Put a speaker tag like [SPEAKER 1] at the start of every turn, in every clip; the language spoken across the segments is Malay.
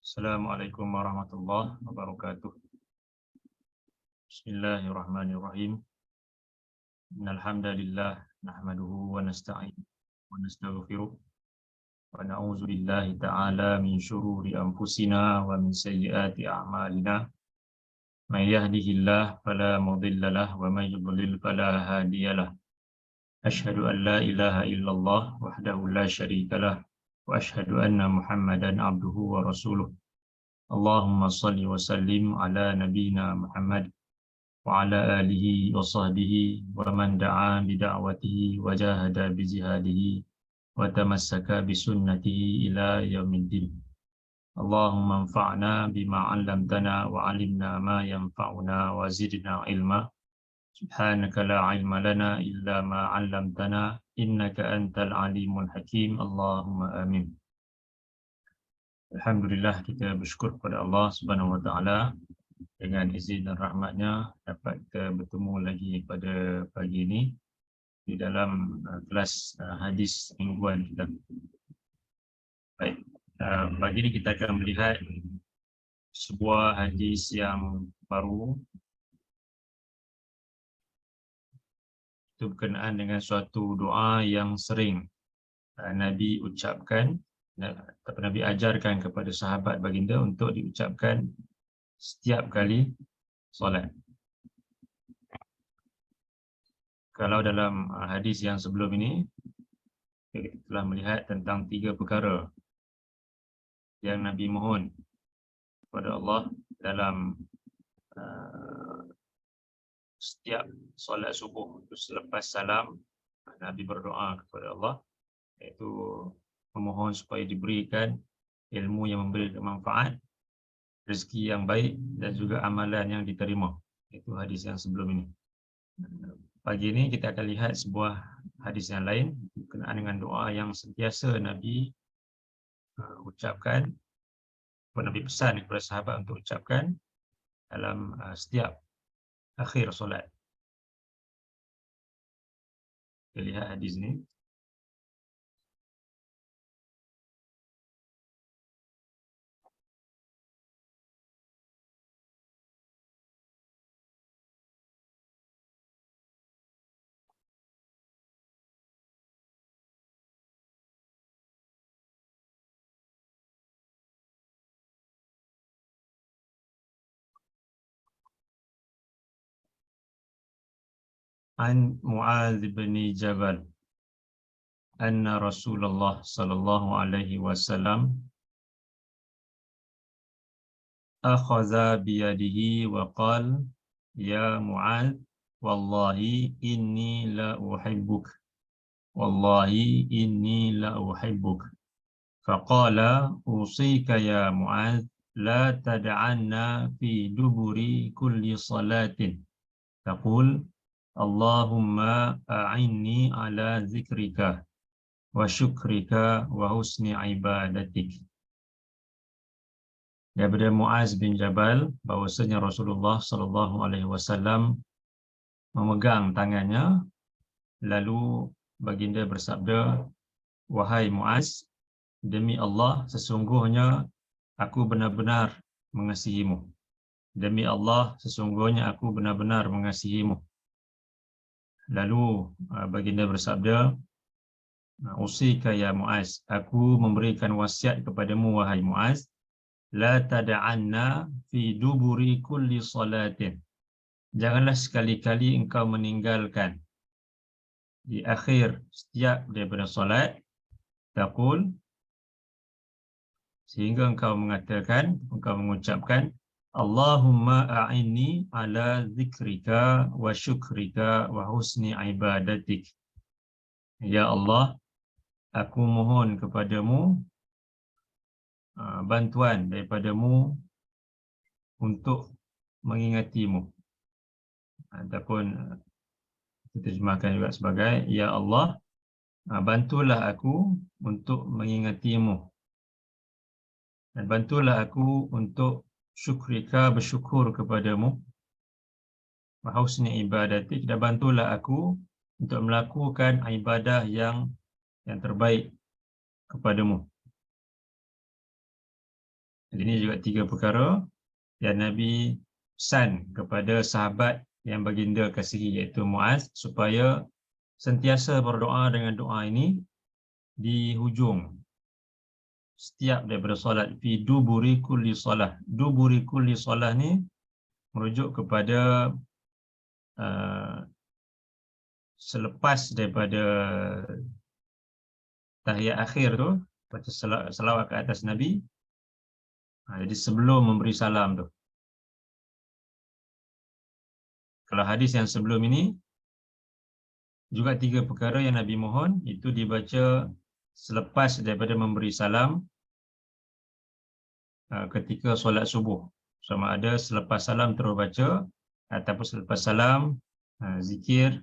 [SPEAKER 1] Assalamualaikum warahmatullahi wabarakatuh. Bismillahirrahmanirrahim. Innal hamdalillah nahmaduhu wa nasta'inuhu wa nastaghfiruh wa na'udzu billahi ta'ala min syururi anfusina wa min sayyiati a'malina. May yahdihillah fala mudilla lahu wa may yudlil fala hadiyalah. Asyhadu an la ilaha illallah wahdahu la syarika lah wa asyhadu anna Muhammadan abduhu wa rasuluh. Allahumma salli wa sallim ala nabiyyina Muhammad wa ala alihi wa sahbihi wa man da'a bida'watihi wa jahada bijihadihi wa tamassaka bisunnatihi ila yaumiddin. Allahumma anfa'na bima 'allamtana wa 'allimna ma yanfa'una wa zidna ilma. Subhanaka la 'ilma lana illa ma 'allamtana innaka antal alimul hakim. Allahumma amin. Alhamdulillah, kita bersyukur kepada Allah Subhanahu wa taala dengan izin dan rahmatnya dapat kita bertemu lagi pada pagi ini di dalam kelas hadis mingguan kita. Baik, pagi ini kita akan melihat sebuah hadis yang baru. Itu berkenaan dengan suatu doa yang sering Nabi ucapkan, Nabi ajarkan kepada sahabat baginda untuk diucapkan setiap kali solat. Kalau dalam hadis yang sebelum ini, kita telah melihat tentang 3 perkara yang Nabi mohon kepada Allah dalam setiap solat subuh. Selepas salam, Nabi berdoa kepada Allah, iaitu memohon supaya diberikan ilmu yang memberi manfaat, rezeki yang baik dan juga amalan yang diterima. Itu hadis yang sebelum ini. Pagi ini kita akan lihat sebuah hadis yang lain berkenaan dengan doa yang sentiasa Nabi ucapkan, Nabi pesan kepada sahabat untuk ucapkan dalam setiap akhir solat. Kita lihat hadis ini. An Mu'adz bin Jabal anna Rasulullah sallallahu alaihi wasallam akhadha biyadihi wa qala ya Mu'adz wallahi inni la uhibbuk wallahi inni la uhibbuk faqala usika ya Mu'adz la tad'anna fi duburi kulli salatin taqul Allahumma a'inni ala zikrika wa syukrika wa husni ibadatik. Daripada Mu'adz bin Jabal bahwasanya Rasulullah sallallahu alaihi wasallam memegang tangannya, lalu baginda bersabda, wahai Mu'adz, demi Allah sesungguhnya aku benar-benar mengasihimu. Demi Allah sesungguhnya aku benar-benar mengasihimu. Lalu baginda bersabda, usika ya Mu'adz, aku memberikan wasiat kepadamu wahai Mu'adz, la tad'anna fi duburi kulli salatin. Janganlah sekali-kali engkau meninggalkan di akhir setiap daripada solat, taqul, sehingga engkau mengatakan, engkau mengucapkan, Allahumma a'inni ala zikrika wa syukrika wa husni ibadatik. Ya Allah, aku mohon kepadamu bantuan daripadamu untuk mengingatimu. Ataupun kita terjemahkan juga sebagai, ya Allah, bantulah aku untuk mengingatimu. Dan bantulah aku untuk syukrika, bersyukur kepadamu. wa husni ibadatik, dan bantulah aku untuk melakukan ibadah yang terbaik kepadamu. Jadi ini juga 3 perkara yang Nabi pesan kepada sahabat yang baginda kasihi, iaitu Muaz, supaya sentiasa berdoa dengan doa ini di hujung setiap daripada solat, fi duburi kulli solah. Duburi kulli solah ni merujuk kepada selepas daripada tahiyat akhir tu, baca salawat ke atas Nabi. Jadi sebelum memberi salam tu. Kalau hadis yang sebelum ini, juga 3 perkara yang Nabi mohon, itu dibaca selepas daripada memberi salam ketika solat subuh. Sama ada selepas salam terus baca, ataupun selepas salam zikir,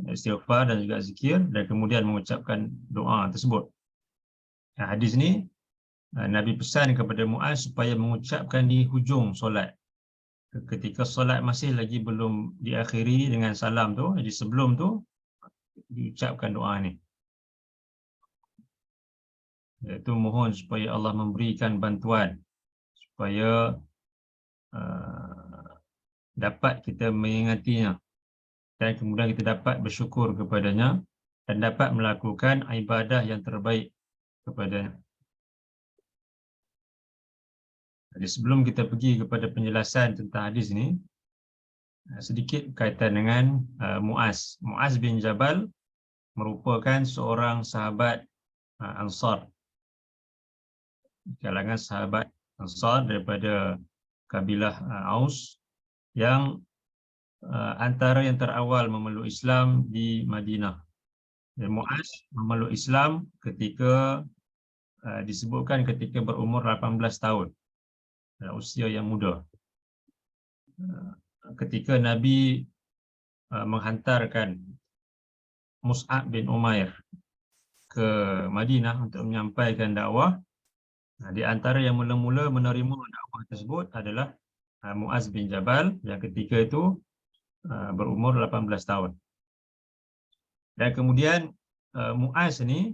[SPEAKER 1] istighfar dan juga zikir, dan kemudian mengucapkan doa tersebut. Hadis ni Nabi pesan kepada Muaz supaya mengucapkan di hujung solat. Ketika solat masih lagi belum diakhiri dengan salam tu, jadi sebelum tu diucapkan doa ni. Iaitu mohon supaya Allah memberikan bantuan supaya dapat kita mengingatinya, dan kemudian kita dapat bersyukur kepadanya dan dapat melakukan ibadah yang terbaik kepadanya. Jadi sebelum kita pergi kepada penjelasan tentang hadis ini, sedikit berkaitan dengan Muaz. Muaz bin Jabal merupakan seorang sahabat Ansar, kalangan sahabat Ansar daripada kabilah Aus, yang antara yang terawal memeluk Islam di Madinah. Dan Muaz memeluk Islam ketika disebutkan ketika berumur 18 tahun, usia yang muda. Ketika Nabi menghantarkan Mus'ab bin Umair ke Madinah untuk menyampaikan dakwah, di antara yang mula-mula menerima dakwah tersebut adalah Muaz bin Jabal yang ketika itu berumur 18 tahun. Dan kemudian Muaz ni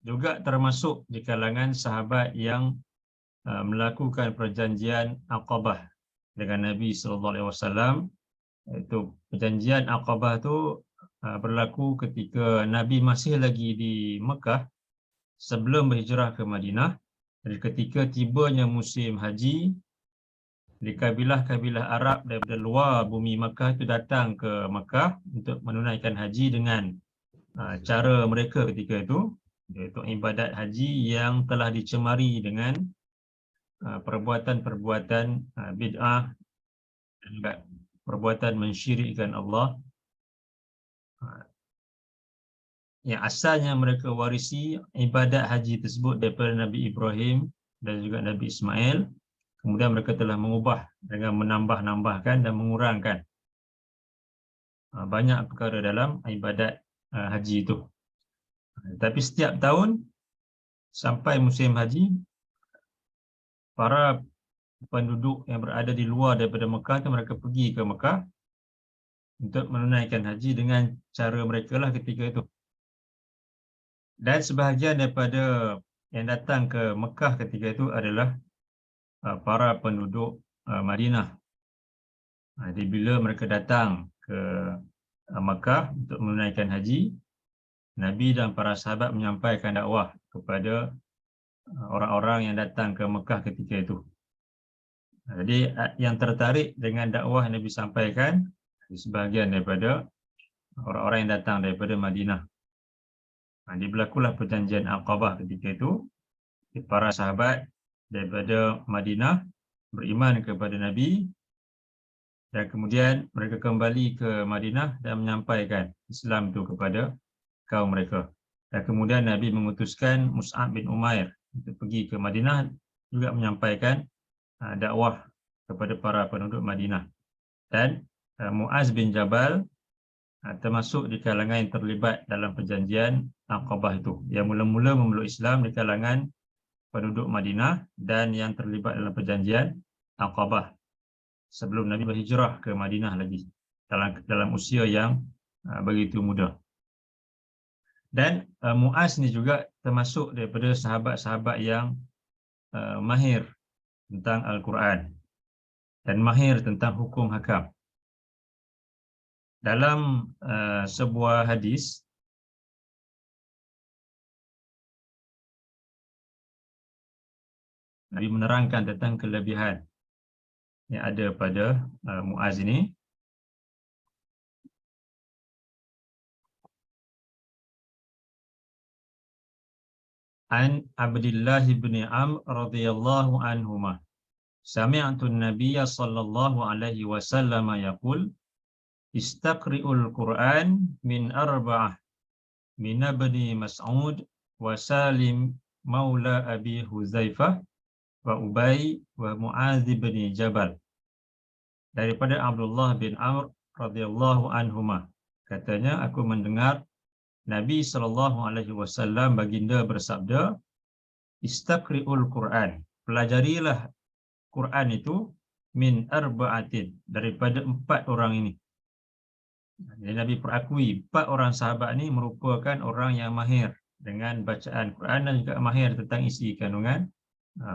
[SPEAKER 1] juga termasuk di kalangan sahabat yang melakukan perjanjian Aqabah dengan Nabi SAW. Itu perjanjian Aqabah tu berlaku ketika Nabi masih lagi di Mekah sebelum berhijrah ke Madinah. Jadi ketika tibanya musim haji, di kabilah-kabilah Arab daripada luar bumi Mekah itu datang ke Mekah untuk menunaikan haji dengan cara mereka ketika itu, iaitu ibadat haji yang telah dicemari dengan perbuatan-perbuatan bid'ah dan juga perbuatan mensyirikkan Allah, yang asalnya mereka warisi ibadat haji tersebut daripada Nabi Ibrahim dan juga Nabi Ismail. Kemudian mereka telah mengubah dengan menambah-nambahkan dan mengurangkan banyak perkara dalam ibadat haji itu. Tapi setiap tahun sampai musim haji, para penduduk yang berada di luar daripada Mekah itu, mereka pergi ke Mekah untuk menunaikan haji dengan cara mereka lah ketika itu. Dan sebahagian daripada yang datang ke Mekah ketika itu adalah para penduduk Madinah. Jadi bila mereka datang ke Mekah untuk menunaikan haji, Nabi dan para sahabat menyampaikan dakwah kepada orang-orang yang datang ke Mekah ketika itu. Jadi yang tertarik dengan dakwah yang Nabi sampaikan sebahagian daripada orang-orang yang datang daripada Madinah. Jadi berlakulah perjanjian Aqabah ketika itu. Para sahabat daripada Madinah beriman kepada Nabi, dan kemudian mereka kembali ke Madinah dan menyampaikan Islam itu kepada kaum mereka. Dan kemudian Nabi mengutuskan Mus'ab bin Umair untuk pergi ke Madinah juga menyampaikan dakwah kepada para penduduk Madinah. Dan Muaz bin Jabal termasuk di kalangan yang terlibat dalam perjanjian Aqabah itu, yang mula-mula memeluk Islam di kalangan penduduk Madinah dan yang terlibat dalam perjanjian Aqabah sebelum Nabi berhijrah ke Madinah lagi, dalam usia yang begitu muda. Dan Muaz ni juga termasuk daripada sahabat-sahabat yang mahir tentang Al-Quran dan mahir tentang hukum hakam. Dalam sebuah hadis, Nabi menerangkan tentang kelebihan yang ada pada Muaz ini. An Abdullah bin Amr radhiyallahu anhuma sami'tu an-nabiy sallallahu alaihi wasallam yaqul istaqri'ul Qur'an min arba'ah min ibni Mas'ud wa Salim maula Abi Huzaifah wa Ubay wa Mu'adz bin Jabal. Daripada Abdullah bin Amr radhiyallahu anhuma, katanya aku mendengar Nabi SAW baginda bersabda, istaqri'ul Quran, pelajarilah Quran itu min arba'atin, daripada 4 orang ini. Jadi Nabi perakui 4 orang sahabat ini merupakan orang yang mahir dengan bacaan Quran dan juga mahir tentang isi kandungan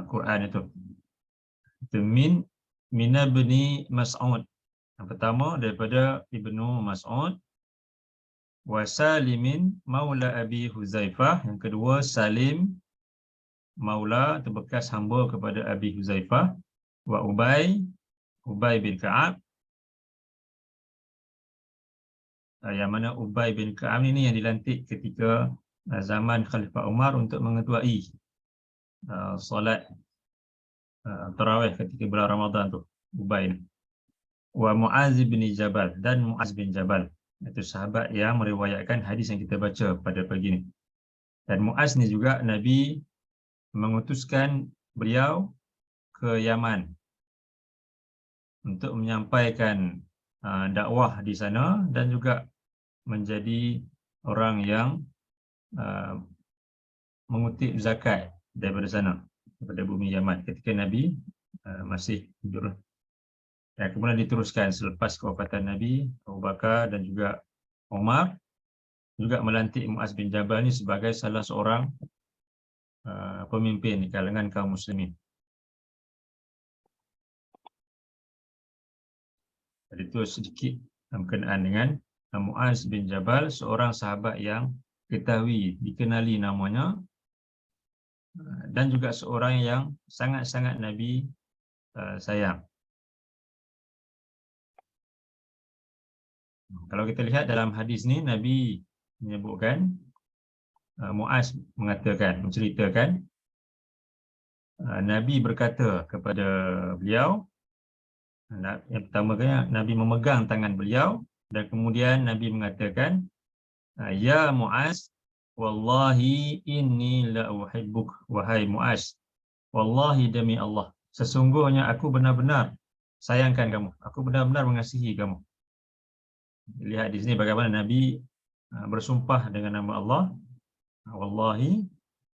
[SPEAKER 1] Quran itu. Itu min ibni Mas'ud. Yang pertama daripada Ibnu Mas'ud. Wa Salimin maula Abi Huzaifah. Yang kedua Salim maula atau bekas hamba kepada Abi Huzaifah. Wa Ubay bin Ka'ab. Yang mana Ubay bin Ka'ab ini yang dilantik ketika zaman Khalifah Umar untuk mengetuai solat tarawih ketika bulan Ramadan tu, Ubay ini. Wa Mu'adz bin Jabal, dan Mu'adz bin Jabal. Itu sahabat yang meriwayatkan hadis yang kita baca pada pagi ini. Dan Mu'adz ni juga Nabi mengutuskan beliau ke Yaman untuk menyampaikan dakwah di sana dan juga menjadi orang yang mengutip zakat daripada sana, daripada bumi Yaman ketika Nabi masih hidup. Dan kemudian diteruskan selepas kewafatan Nabi, Abu Bakar dan juga Umar juga melantik Mu'adz bin Jabal ini sebagai salah seorang pemimpin di kalangan kaum muslimin. Jadi itu sedikit berkenaan dengan Mu'adz bin Jabal, seorang sahabat yang ketahui, dikenali namanya, dan juga seorang yang sangat-sangat Nabi sayang. Kalau kita lihat dalam hadis ni, Nabi menyebutkan, Mu'adz mengatakan, menceritakan, Nabi berkata kepada beliau, yang pertama kali Nabi memegang tangan beliau dan kemudian Nabi mengatakan, ya Mu'adz, wallahi inni la uhibbuk, wahai Mu'adz, wallahi demi Allah, sesungguhnya aku benar-benar sayangkan kamu, aku benar-benar mengasihi kamu. Lihat di sini bagaimana Nabi bersumpah dengan nama Allah, wallahi,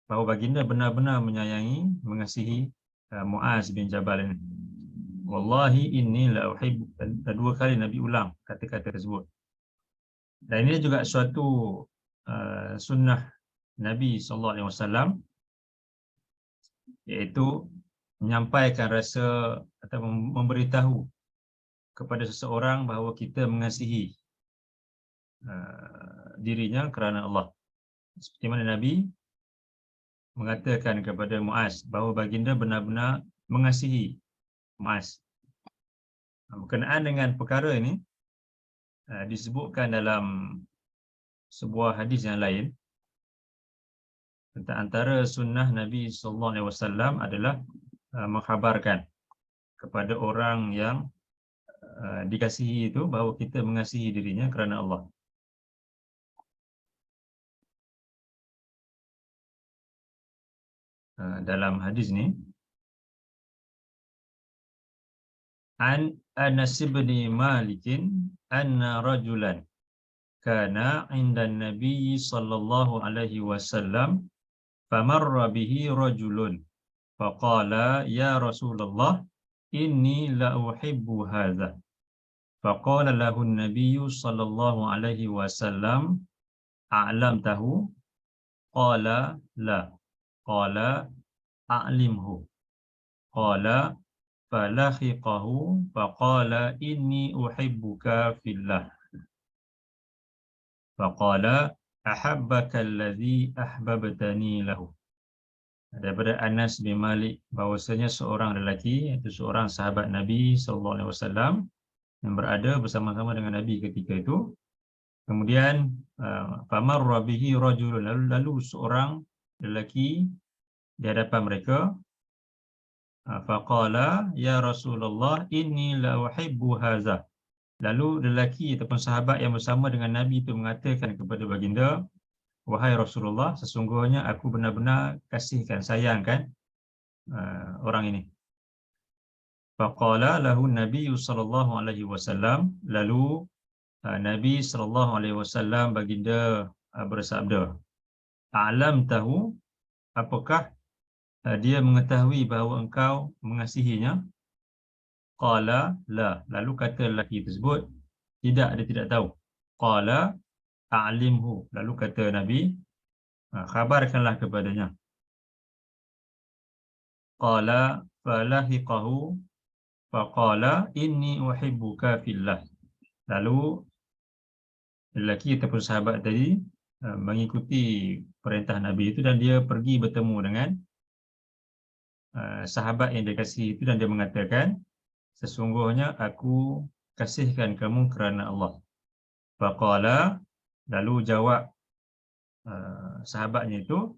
[SPEAKER 1] bahawa baginda benar-benar menyayangi, mengasihi Mu'adz bin Jabal ini. Wallahi inni la uhibbu, dan 2 kali Nabi ulang kata-kata tersebut. Dan ini juga suatu sunnah Nabi SAW, iaitu menyampaikan rasa atau memberitahu kepada seseorang bahawa kita mengasihi dirinya kerana Allah. Seperti mana Nabi mengatakan kepada Mu'adz bahawa baginda benar-benar mengasihi Mu'adz. Berkenaan dengan perkara ini disebutkan dalam sebuah hadis yang lain tentang antara sunnah Nabi SAW adalah mengkhabarkan kepada orang yang dikasihi itu bahawa kita mengasihi dirinya kerana Allah. Dalam hadis ni, an Anas bin Malik anna rajulan kana 'inda an-nabiy sallallahu alaihi wasallam famarra bihi rajulun faqala ya Rasulullah inni la uhibbu hadha Faqala lahu an-nabiy sallallahu alaihi wasallam a'lamtahu? Qala la. Qala a'limhu. Qala falakhiqahu faqala inni uhibbuka fillah. Faqala ahabbaka alladhi ahbabtani lahu. Daripada Anas bin Malik bahwasanya seorang lelaki, iaitu seorang sahabat Nabi sallallahu alaihi wasallam yang berada bersama-sama dengan Nabi ketika itu. Kemudian famarra bihi rajulun, lalu seorang lelaki di hadapan mereka. Faqala ya Rasulullah inni la uhibbu hadza. Lalu lelaki ataupun sahabat yang bersama dengan Nabi itu mengatakan kepada baginda, wahai Rasulullah, sesungguhnya aku benar-benar kasihkan, sayangkan orang ini. Faqala lahu Nabi sallallahu alaihi wasallam, lalu Nabi sallallahu alaihi wasallam baginda bersabda, "A'lam tahu, apakah dia mengetahui bahawa engkau mengasihinya?" Qala la. Lalu kata lelaki tersebut, tidak, dia tidak tahu. Qala a'limhu. Lalu kata Nabi, khabarkanlah kepadanya. Qala falahiqahu faqala inni uhibbuka fillah. Lalu lelaki ataupun sahabat tadi mengikuti perintah Nabi itu dan dia pergi bertemu dengan sahabat yang dia kasihi itu dan dia mengatakan, sesungguhnya aku kasihkan kamu kerana Allah. Faqala, lalu jawab sahabatnya itu,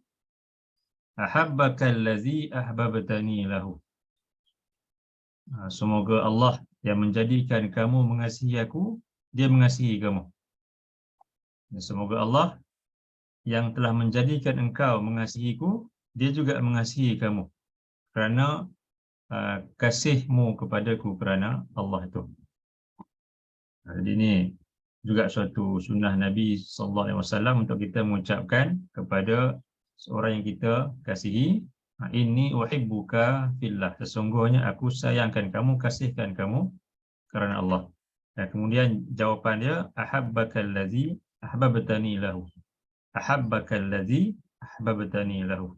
[SPEAKER 1] ahabbaka allazi ahbabtani lahu. Semoga Allah yang menjadikan kamu mengasihi aku, dia mengasihi kamu. Semoga Allah yang telah menjadikan engkau mengasihiku, dia juga mengasihi kamu. Kerana kasihmu kepadaku kerana Allah itu. Jadi ini juga suatu sunnah Nabi sallallahu alaihi wasallam untuk kita mengucapkan kepada seorang yang kita kasihi, inni uhibbuka fillah. Sesungguhnya aku sayangkan kamu, kasihkan kamu kerana Allah. Dan kemudian jawapan dia, ahabbakal ladzi ahbabtani lahu. Ahabbakal ladzi ahbabtani lahu.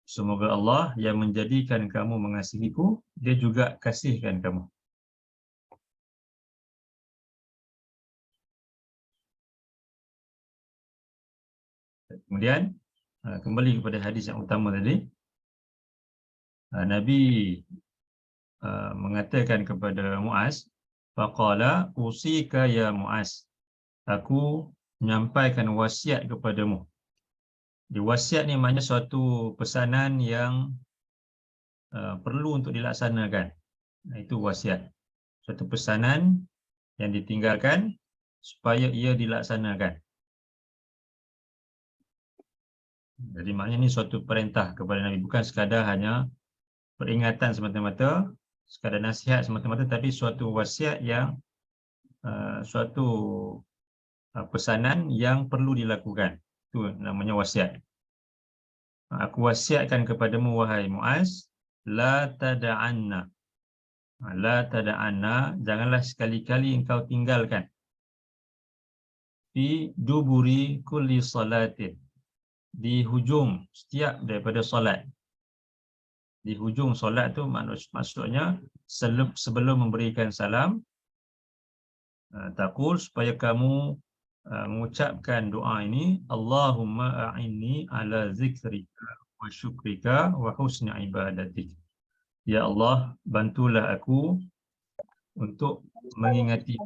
[SPEAKER 1] Semoga Allah yang menjadikan kamu mengasihiku, dia juga kasihkan kamu. Kemudian kembali kepada hadis yang utama tadi, Nabi mengatakan kepada Muaz, faqala usika ya Muaz, aku menyampaikan wasiat kepadamu. Di wasiat ni maknanya suatu pesanan yang perlu untuk dilaksanakan. Itu wasiat. Suatu pesanan yang ditinggalkan supaya ia dilaksanakan. Jadi maknanya ini suatu perintah kepada Nabi, bukan sekadar hanya peringatan semata-mata, sekadar nasihat semata-mata, tapi suatu wasiat yang suatu pesanan yang perlu dilakukan. Itu namanya wasiat. Aku wasiatkan kepadamu wahai Muaz, la tada'anna. La tada'anna, janganlah sekali-kali engkau tinggalkan. Fi duburi kulli salatin, di hujung setiap daripada solat. Di hujung solat tu maksudnya sebelum memberikan salam, taqul, supaya kamu mengucapkan doa ini, Allahumma a'inni ala zikrika wa syukrika wa husni ibadatik. Ya Allah, bantulah aku untuk mengingati,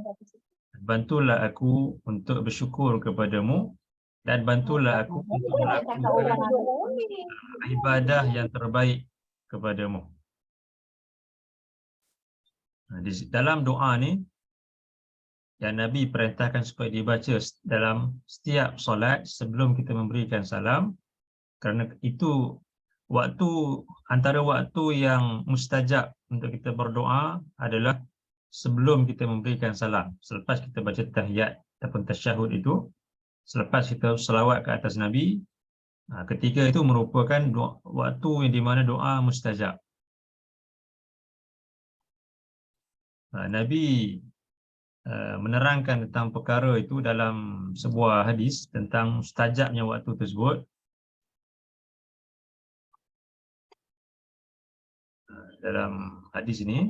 [SPEAKER 1] bantulah aku untuk bersyukur kepadamu, dan bantulah aku untuk melakukan ibadah yang terbaik kepadamu. Di dalam doa ni yang Nabi perintahkan supaya dibaca dalam setiap solat sebelum kita memberikan salam, kerana itu waktu, antara waktu yang mustajab untuk kita berdoa adalah sebelum kita memberikan salam. Selepas kita baca tahiyat ataupun tasyahud itu, selepas kita selawat ke atas Nabi, ketika itu merupakan waktu yang di mana doa mustajab. Nabi menerangkan tentang perkara itu dalam sebuah hadis tentang mustajabnya waktu tersebut. Dalam hadis ini,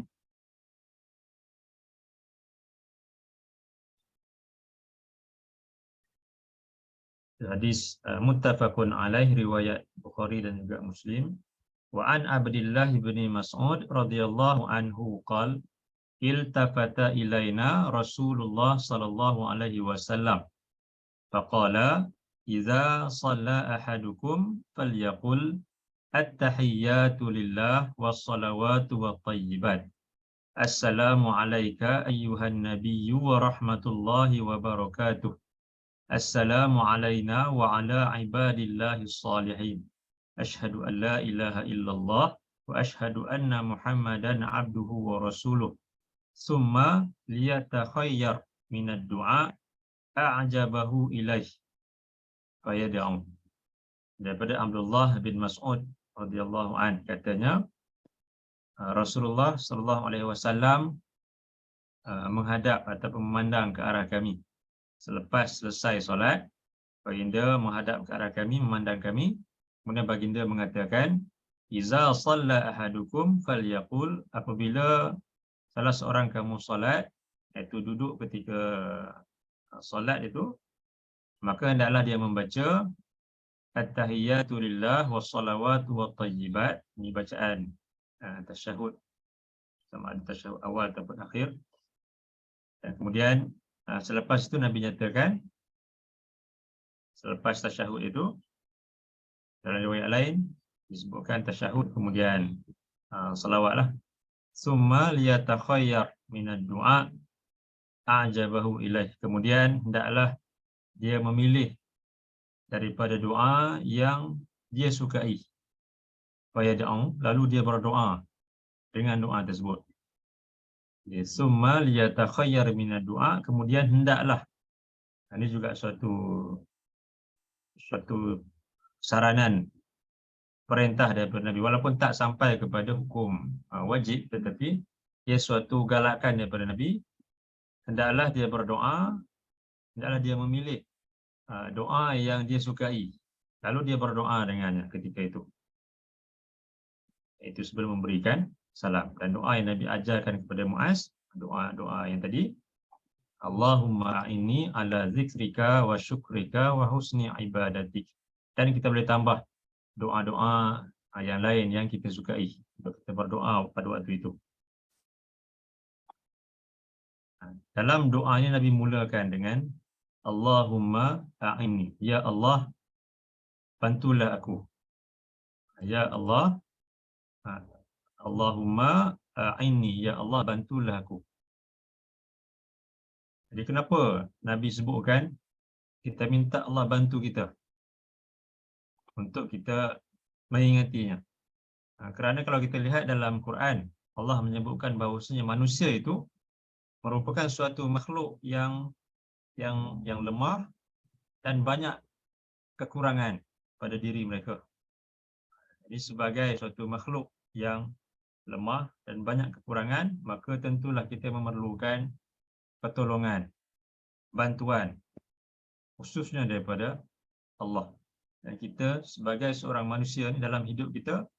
[SPEAKER 1] hadis muttafaqun alaih, riwayat Bukhari dan juga Muslim. Wa an Abdullah bin Mas'ud radhiyallahu anhu qala iltafata ilaina Rasulullah sallallahu alaihi wasallam faqala idza shalla ahadukum falyaqul at-tahiyyatu lillah was-salawatu wat-thayyibat. Assalamu alayka ayyuhan nabiyyu wa rahmatullahi wa barakatuh. Assalamu alayna wa ala ibadillahis salihin. Ashhadu an la ilaha illallah wa ashhadu anna Muhammadan abduhu wa rasuluh. Summa liyatakhayyar minad du'a a'jabahu ilaih fayad'u. Daripada Abdullah bin Mas'ud radhiyallahu an, katanya Rasulullah sallallahu alaihi wasallam menghadap atau memandang ke arah kami selepas selesai solat. Baginda menghadap ke arah kami, memandang kami, kemudian baginda mengatakan, iza shalla ahadukum falyaqul, apabila salah seorang kamu solat, iaitu duduk ketika solat itu, maka hendaklah dia membaca at-tahiyyatu lillah was-salawatu wat-thayyibat. Ini bacaan tasyahud, sama ada tasyahud awal ataupun akhir. Dan kemudian selepas itu Nabi nyatakan, selepas tasyahud itu, dalam riwayat lain disebutkan tasyahud kemudian salawatlah. Summa liyatakhayyar minad du'a a'jabahu ilaih, kemudian hendaklah dia memilih daripada doa yang dia sukai. Fayad'u, lalu dia berdoa dengan doa tersebut. Summa liyatakhayyar minad du'a, kemudian hendaklah. Ini juga suatu saranan, perintah daripada Nabi, walaupun tak sampai kepada hukum wajib, tetapi ia suatu galakan daripada Nabi. Hendaklah dia berdoa, hendaklah dia memilih doa yang dia sukai, lalu dia berdoa dengannya ketika itu. Itu sebelum memberikan salam. Dan doa yang Nabi ajarkan kepada Muaz, doa yang tadi, Allahumma a'inni ala zikrika wa syukrika wa husni ibadatik. Dan kita boleh tambah doa-doa yang lain yang kita sukai untuk kita berdoa pada waktu itu. Dalam doanya Nabi mulakan dengan Allahumma a'inni, ya Allah bantulah aku. Ya Allah, Allahumma a'inni, ya Allah bantulah aku. Jadi kenapa Nabi sebutkan kita minta Allah bantu kita untuk kita mengingatinya? Kerana kalau kita lihat dalam Quran, Allah menyebutkan bahawasanya manusia itu merupakan suatu makhluk yang lemah dan banyak kekurangan pada diri mereka. Jadi sebagai suatu makhluk yang lemah dan banyak kekurangan, maka tentulah kita memerlukan pertolongan, bantuan, khususnya daripada Allah. Dan kita sebagai seorang manusia ni, dalam hidup kita,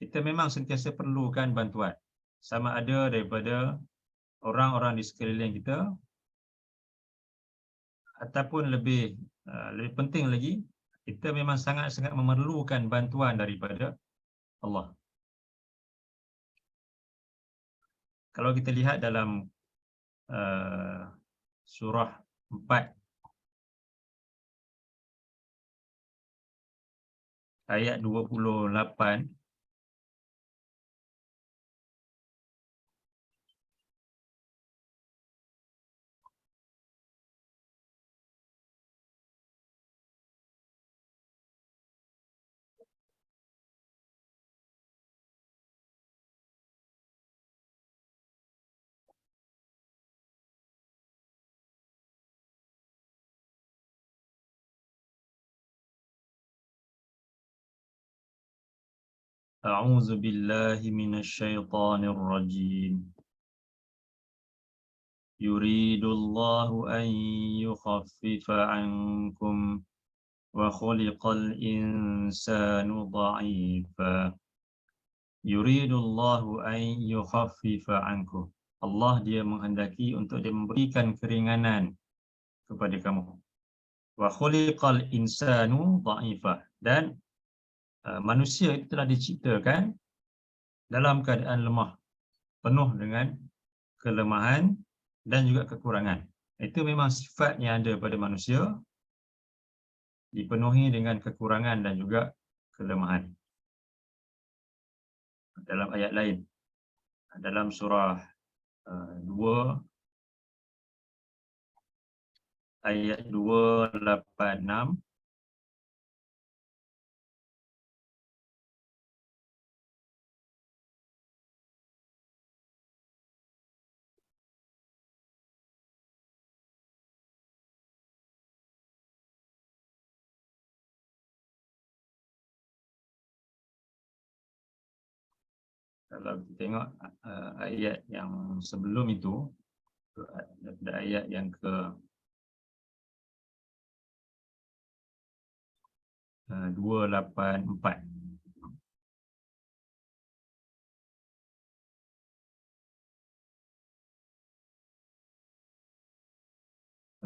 [SPEAKER 1] kita memang sentiasa perlukan bantuan. Sama ada daripada orang-orang di sekeliling kita, ataupun lebih penting lagi, kita memang sangat-sangat memerlukan bantuan daripada Allah. Kalau kita lihat dalam surah 4 ayat 28, A'udzu billahi minasyaitonir rajim. Yuridullahu an yukhaffifa ankum wa khuliqal insanu dha'ifa. Yuridullahu an yukhaffifa ankum. Allah dia menghendaki untuk dia memberikan keringanan kepada kamu. Wa khuliqal insanu dha'ifa. Dan manusia itu telah diciptakan dalam keadaan lemah, penuh dengan kelemahan dan juga kekurangan. Itu memang sifat yang ada pada manusia, dipenuhi dengan kekurangan dan juga kelemahan. Dalam ayat lain, dalam surah 2 ayat 286, kalau kita tengok ayat yang sebelum itu, ada ayat yang ke 284.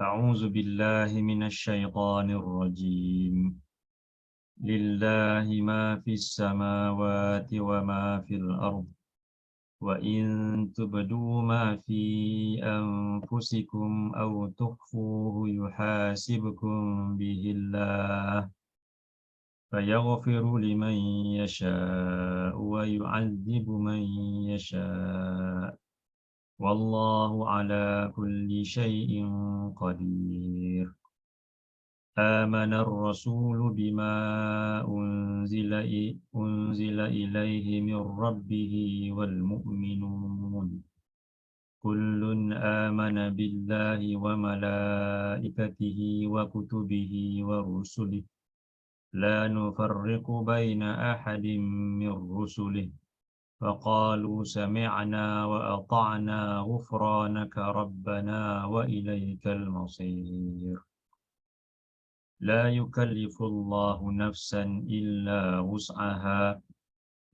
[SPEAKER 1] A'udzu billahi minasyaitonir rajim. Lillahi ma fis samawati wa ma fil ardh. Wa in tubdu ma fi anfusikum aw tukhfuhu yuhasibkum bihillah. Fayaghfiru liman yasha'u wa yu'adzibu man yasha'. Wallahu ala kulli syai'in qadir. آمن الرسول بما أنزل إليه من ربه والمؤمنون كل آمن بالله وملائكته وكتبه ورسله لا نفرق بين أحد من رسله فقالوا سمعنا وأطعنا غفرانك ربنا وإليك المصير. لا يكلف الله نفسا إلا وسعها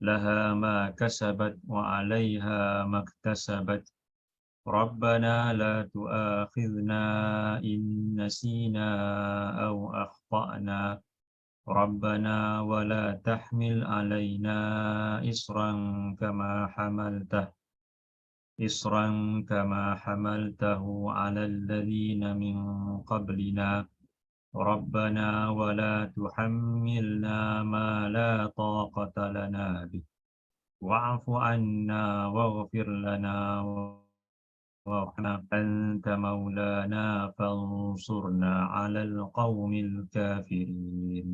[SPEAKER 1] لها ما كسبت وعليها ما اكتسبت ربنا لا تؤاخذنا إن نسينا أو أخطأنا ربنا ولا تحمل علينا إصرا كما حملته على الذين من قبلنا ربنا ولا تحملنا ما لا طاقة لنا به واعف عنا واغفر لنا وارحمنا أنت مولانا فانصرنا على القوم الكافرين.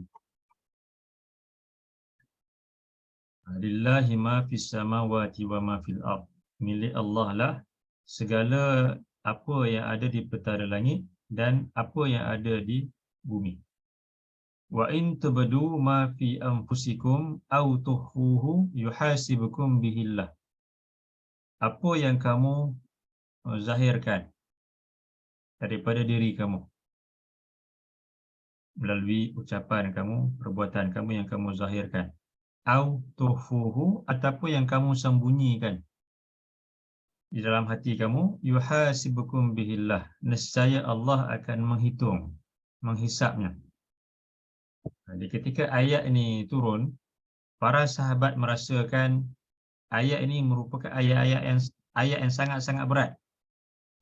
[SPEAKER 1] Lillahi ma fis samawati wa ma fil ardh. Milik Allah lah segala apa yang ada di petara langit dan apa yang ada di bumi. Wa in tubdu ma fi anfusikum aw tukhfuhu yuhasibukum bihillah. Apa yang kamu zahirkan daripada diri kamu melalui ucapan kamu, perbuatan kamu yang kamu zahirkan, aw tukhfuhu ataupun yang kamu sembunyikan di dalam hati kamu, yuhasibukum bihillah. Nescaya Allah akan menghisapnya. Jadi ketika ayat ini turun, para sahabat merasakan ayat ini merupakan ayat yang sangat-sangat berat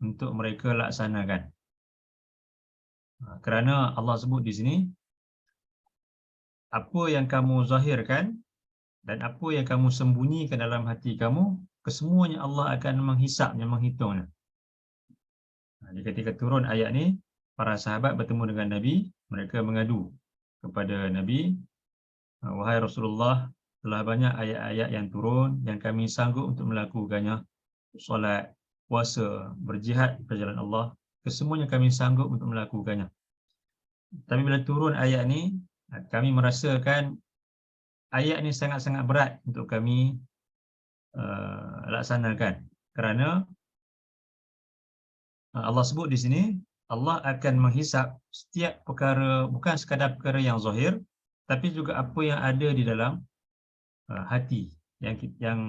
[SPEAKER 1] untuk mereka laksanakan. Kerana Allah sebut di sini, apa yang kamu zahirkan dan apa yang kamu sembunyikan dalam hati kamu, kesemuanya Allah akan menghisapnya, menghitungnya. Jadi ketika turun ayat ini, para sahabat bertemu dengan Nabi, mereka mengadu kepada Nabi, wahai Rasulullah, telah banyak ayat-ayat yang turun yang kami sanggup untuk melakukannya, solat, puasa, berjihad di jalan Allah, kesemuanya kami sanggup untuk melakukannya. Tapi bila turun ayat ini, kami merasakan ayat ini sangat-sangat berat untuk kami laksanakan, kerana Allah sebut di sini, Allah akan menghisap setiap perkara, bukan sekadar perkara yang zahir, tapi juga apa yang ada di dalam hati, yang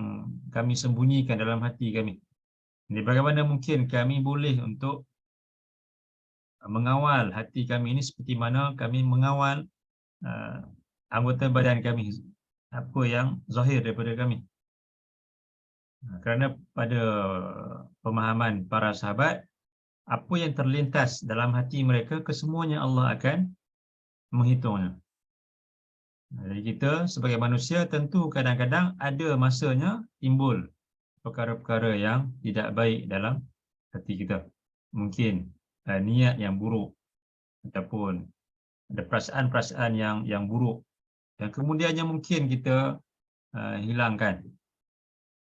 [SPEAKER 1] kami sembunyikan dalam hati kami. Jadi bagaimana mungkin kami boleh untuk mengawal hati kami ini seperti mana kami mengawal anggota badan kami, apa yang zahir daripada kami. Kerana pada pemahaman para sahabat, apa yang terlintas dalam hati mereka, kesemuanya Allah akan menghitungnya. Jadi kita sebagai manusia tentu kadang-kadang ada masanya timbul perkara-perkara yang tidak baik dalam hati kita. Mungkin niat yang buruk ataupun ada perasaan-perasaan yang buruk yang kemudiannya mungkin kita hilangkan.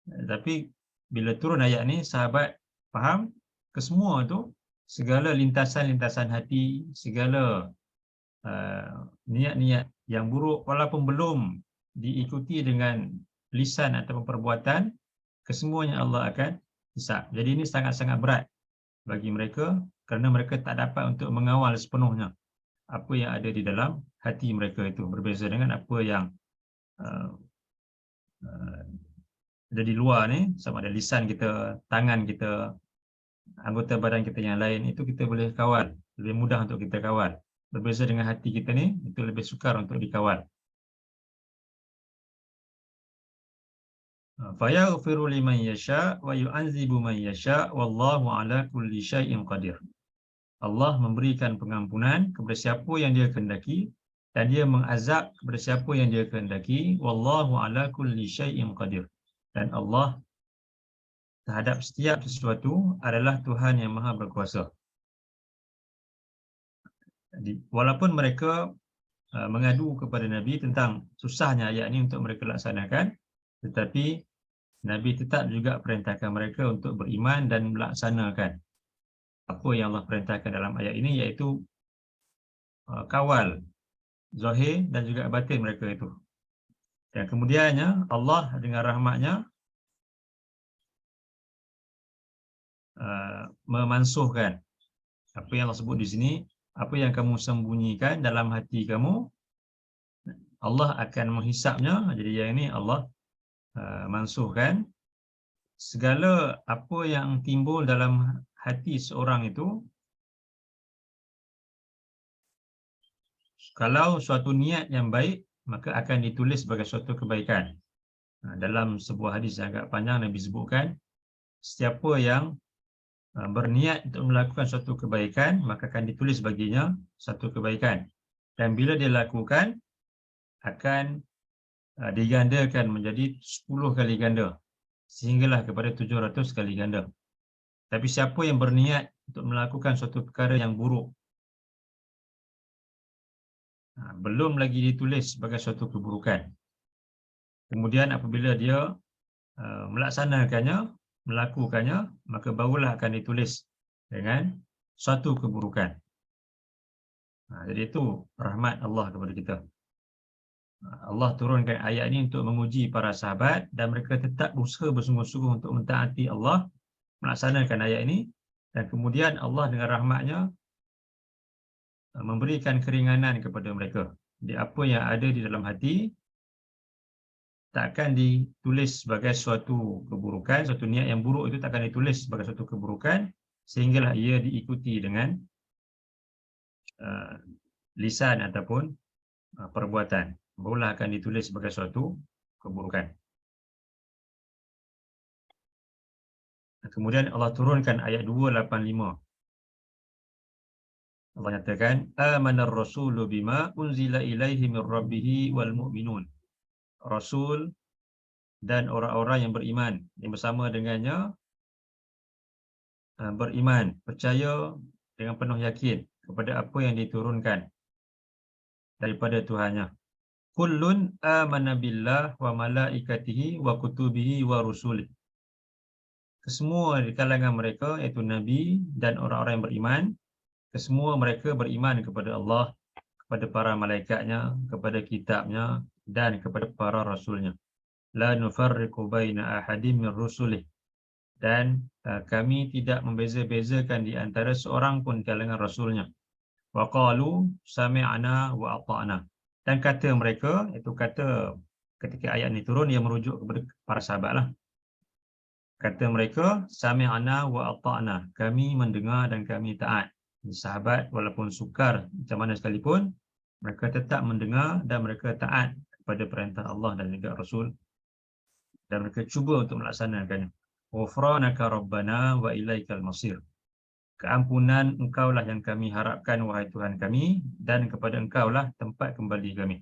[SPEAKER 1] Tapi bila turun ayat ni, sahabat faham kesemua tu, segala lintasan-lintasan hati, segala niat-niat yang buruk walaupun belum diikuti dengan lisan atau perbuatan, kesemuanya Allah akan hisap. Jadi ini sangat-sangat berat bagi mereka kerana mereka tak dapat untuk mengawal sepenuhnya apa yang ada di dalam hati mereka itu, berbeza dengan apa yang ada di luar ni, sama ada lisan kita, tangan kita, anggota badan kita yang lain, itu kita boleh kawal, lebih mudah untuk kita kawal. Berbeza dengan hati kita ni, itu lebih sukar untuk dikawal. Fayaghfiru liman yasha wa yu'adzibu man yasha wallahu ala kulli syai'in qadir. Allah memberikan pengampunan kepada siapa yang dia kehendaki dan dia mengazab kepada siapa yang dia kehendaki. Wallahu ala kulli syai'in qadir. Dan Allah terhadap setiap sesuatu adalah Tuhan yang Maha Berkuasa. Walaupun mereka mengadu kepada Nabi tentang susahnya ayat ini untuk mereka laksanakan, tetapi Nabi tetap juga perintahkan mereka untuk beriman dan melaksanakan apa yang Allah perintahkan dalam ayat ini, iaitu kawal zahir dan juga batin mereka itu. Dan kemudiannya Allah dengan rahmatnya memansuhkan apa yang Allah sebut di sini, apa yang kamu sembunyikan dalam hati kamu, Allah akan menghisapnya. Jadi yang ini Allah mansuhkan. Segala apa yang timbul dalam hati seorang itu, kalau suatu niat yang baik, maka akan ditulis sebagai suatu kebaikan. Dalam sebuah hadis yang agak panjang, Nabi sebutkan, sesiapa yang berniat untuk melakukan suatu kebaikan, maka akan ditulis baginya satu kebaikan. Dan bila dia lakukan, akan digandakan menjadi 10 kali ganda, sehinggalah kepada 700 kali ganda. Tapi siapa yang berniat untuk melakukan suatu perkara yang buruk, belum lagi ditulis sebagai suatu keburukan, kemudian apabila dia melaksanakannya, melakukannya, maka barulah akan ditulis dengan suatu keburukan. Jadi itu rahmat Allah kepada kita. Allah turunkan ayat ini untuk menguji para sahabat dan mereka tetap berusaha bersungguh-sungguh untuk mentaati Allah, melaksanakan ayat ini, dan kemudian Allah dengan rahmatnya memberikan keringanan kepada mereka. Jadi apa yang ada di dalam hati takkan ditulis sebagai suatu keburukan, suatu niat yang buruk itu takkan ditulis sebagai suatu keburukan, sehinggalah ia diikuti dengan lisan ataupun perbuatan, barulah akan ditulis sebagai suatu keburukan. Kemudian Allah turunkan ayat 285. Allah nyatakan, amanar rasulu bima unzila ilaihi min rabbihi wal mu'minun. Rasul dan orang-orang yang beriman yang bersama dengannya beriman, percaya dengan penuh yakin kepada apa yang diturunkan daripada Tuhannya. Kullun amana billah wa malaikatihi wa kutubihi wa rusulih. Kesemua di kalangan mereka, iaitu Nabi dan orang-orang yang beriman, kesemua mereka beriman kepada Allah, kepada para malaikatnya, kepada kitabnya, dan kepada para rasulnya. La nufarriqu baina ahadin min rusulih. dan kami tidak membeza-bezakan di antara seorang pun kalangan Rasulnya. Wa qalu sami'na wa ata'na. Dan kata mereka, itu kata ketika ayat ini turun, ia merujuk kepada para sahabat lah. Kata mereka, sami'na wa ata'na. Kami mendengar dan kami taat. Sahabat walaupun sukar macam mana sekalipun, mereka tetap mendengar dan mereka taat kepada perintah Allah dan juga Rasul. Dan mereka cuba untuk melaksanakannya. Ghufranaka Rabbana wa ilaikal masir. Keampunan Engkaulah yang kami harapkan, wahai Tuhan kami, dan kepada Engkaulah tempat kembali kami.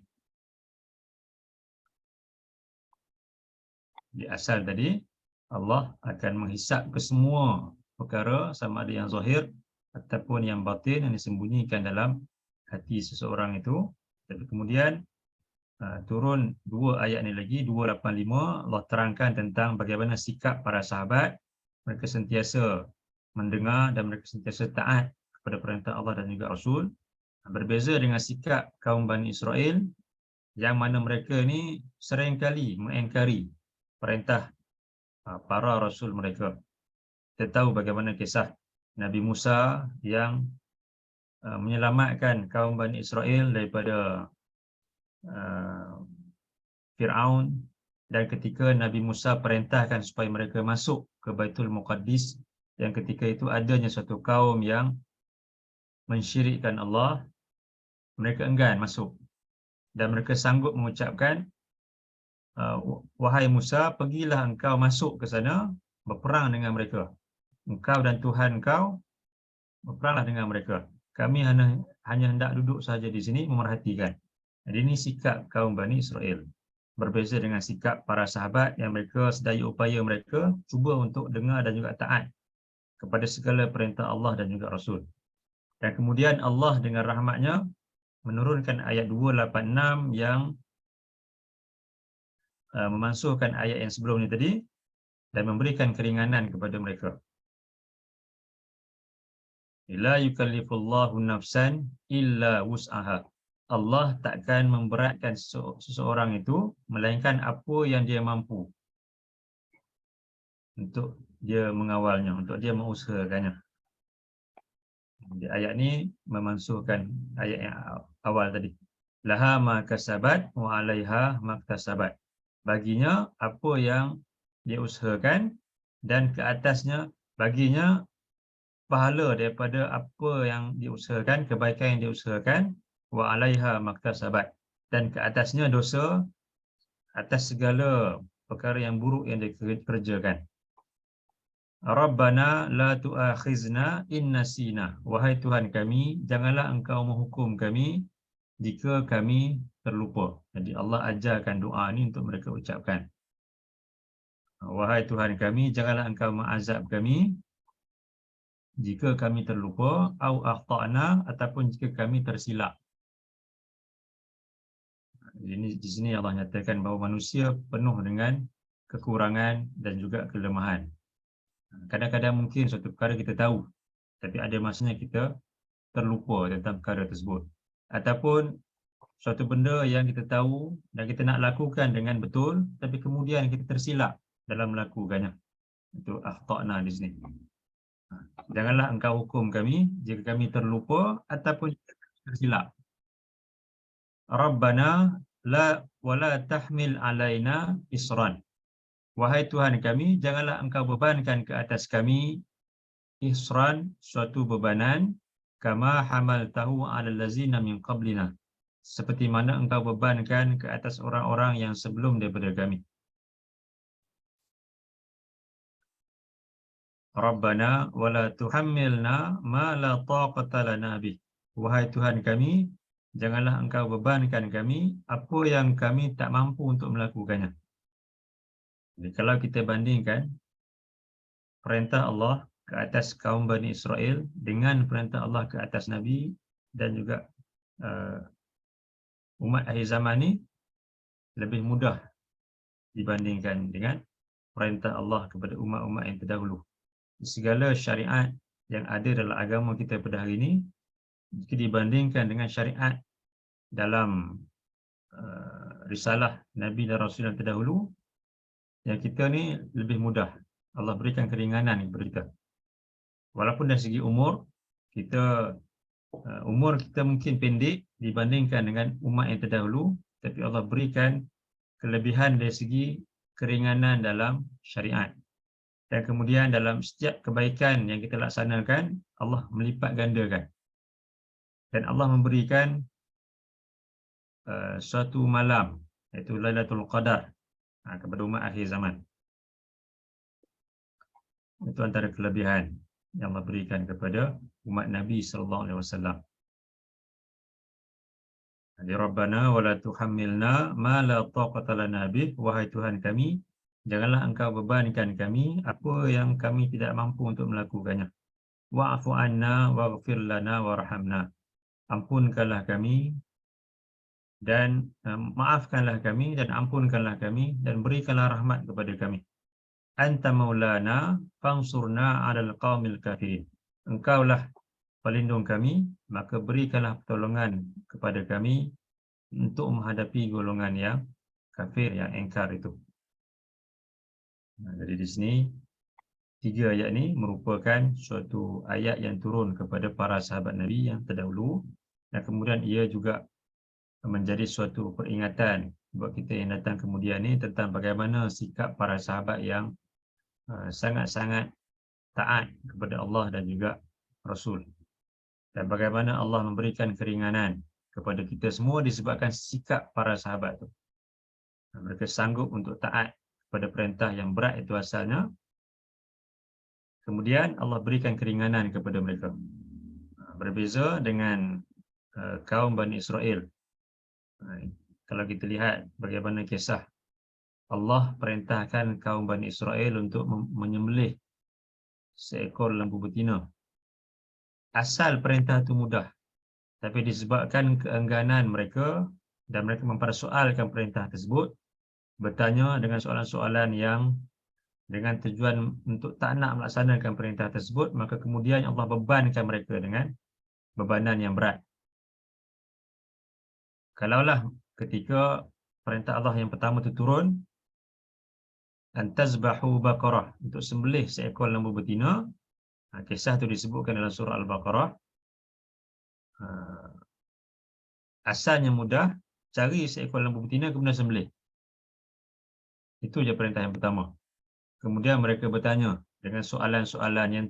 [SPEAKER 1] Di asal tadi, Allah akan menghisap ke semua perkara, sama ada yang zahir ataupun yang batin, yang disembunyikan dalam hati seseorang itu. Tapi kemudian turun dua ayat ni lagi, 285, Allah terangkan tentang bagaimana sikap para sahabat. Mereka sentiasa mendengar dan mereka sentiasa taat kepada perintah Allah dan juga Rasul. Berbeza dengan sikap kaum Bani Israel, yang mana mereka ni seringkali mengingkari perintah para Rasul mereka. Kita tahu bagaimana kisah Nabi Musa yang menyelamatkan kaum Bani Israel daripada Fir'aun, dan ketika Nabi Musa perintahkan supaya mereka masuk ke Baitul Muqaddis, yang ketika itu adanya suatu kaum yang mensyirikkan Allah, mereka enggan masuk dan mereka sanggup mengucapkan, wahai Musa, pergilah engkau masuk ke sana, berperang dengan mereka. Engkau dan Tuhan engkau berperanglah dengan mereka. Kami hanya hendak duduk saja di sini memerhatikan. Jadi ini sikap kaum Bani Israel. Berbeza dengan sikap para sahabat yang mereka sedaya upaya mereka cuba untuk dengar dan juga taat kepada segala perintah Allah dan juga Rasul. Dan kemudian Allah dengan rahmatnya menurunkan ayat 286 yang memansuhkan ayat yang sebelum ini tadi dan memberikan keringanan kepada mereka. La yukallifullahu nafsan illa wus'aha. Allah takkan memberatkan seseorang itu melainkan apa yang dia mampu untuk dia mengawalnya, untuk dia mengusahakannya. Di ayat ni memansuhkan ayat yang awal tadi. Laha ma kasabat wa 'alaiha maktasabat. Baginya apa yang dia usahakan dan ke atasnya baginya pahala daripada apa yang diusahakan, kebaikan yang diusahakan, wa 'alaiha maktasabat, dan ke atasnya dosa atas segala perkara yang buruk yang dia kerjakan. Rabbana la tu'akhizna in nasina. Wahai Tuhan kami, janganlah engkau menghukum kami jika kami terlupa. Jadi Allah ajarkan doa ini untuk mereka ucapkan. Wahai Tuhan kami, janganlah engkau mengazab kami jika kami terlupa, au akhtana, ataupun jika kami tersilap. Ini di sini Allah nyatakan bahawa manusia penuh dengan kekurangan dan juga kelemahan. Kadang-kadang mungkin suatu perkara kita tahu, tapi ada masanya kita terlupa tentang perkara tersebut. Ataupun suatu benda yang kita tahu dan kita nak lakukan dengan betul, tapi kemudian kita tersilap dalam melakukannya. Itu akhtana di sini. Janganlah engkau hukum kami jika kami terlupa ataupun tersilap. Rabbana la wala tahmil alaina isran. Wahai Tuhan kami, janganlah engkau bebankan ke atas kami isran, suatu bebanan, kama hamaltahu 'alal ladzina min qablina, seperti mana engkau bebankan ke atas orang-orang yang sebelum daripada kami. Rabbana wala tuhammilna ma la taqata lana bih. Wahai Tuhan kami, janganlah engkau bebankan kami apa yang kami tak mampu untuk melakukannya. Jadi kalau kita bandingkan perintah Allah ke atas kaum Bani Israel dengan perintah Allah ke atas Nabi dan juga umat akhir zaman ni, lebih mudah dibandingkan dengan perintah Allah kepada umat-umat yang terdahulu. Segala syariat yang ada dalam agama kita pada hari ini, jika dibandingkan dengan syariat dalam risalah Nabi dan Rasul yang terdahulu, yang kita ni lebih mudah Allah berikan keringanan kepada kita. Walaupun dari segi umur, umur kita mungkin pendek dibandingkan dengan umat yang terdahulu, tapi Allah berikan kelebihan dari segi keringanan dalam syariat. Dan kemudian dalam setiap kebaikan yang kita laksanakan, Allah melipat gandakan. Dan Allah memberikan suatu malam, iaitu Lailatul Qadar, kepada umat akhir zaman. Itu antara kelebihan yang Allah berikan kepada umat Nabi SAW. Jadi Rabbana wa la tuhammilna ma la taqata lana bih, wahai Tuhan kami, janganlah engkau bebankan kami apa yang kami tidak mampu untuk melakukannya. Wa'fu anna waghfir lana warhamna. Ampunkanlah kami dan maafkanlah kami dan ampunkanlah kami dan berikanlah rahmat kepada kami. Anta maulana fansurna 'alal qaumil kafirin. Engkaulah pelindung kami, maka berikanlah pertolongan kepada kami untuk menghadapi golongan yang kafir, yang engkar itu. Jadi di sini 3 ayat ini merupakan suatu ayat yang turun kepada para sahabat Nabi yang terdahulu, dan kemudian ia juga menjadi suatu peringatan buat kita yang datang kemudian ni tentang bagaimana sikap para sahabat yang sangat-sangat taat kepada Allah dan juga Rasul, dan bagaimana Allah memberikan keringanan kepada kita semua disebabkan sikap para sahabat itu. Mereka sanggup untuk taat kepada perintah yang berat itu asalnya, kemudian Allah berikan keringanan kepada mereka. Berbeza dengan kaum Bani Israel. Kalau kita lihat bagaimana kisah Allah perintahkan kaum Bani Israel untuk menyembelih seekor lembu betina. Asal perintah itu mudah, tapi disebabkan keengganan mereka dan mereka mempersoalkan perintah tersebut, bertanya dengan soalan-soalan yang dengan tujuan untuk tak nak melaksanakan perintah tersebut, maka kemudian Allah bebankan mereka dengan bebanan yang berat. Kalaulah ketika perintah Allah yang pertama itu turun, antazbahu baqarah, untuk sembelih seekor lembu betina, kisah itu disebutkan dalam surah Al-Baqarah. Asalnya mudah, cari seekor lembu betina kemudian sembelih. Itu je perintah yang pertama. Kemudian mereka bertanya dengan soalan-soalan yang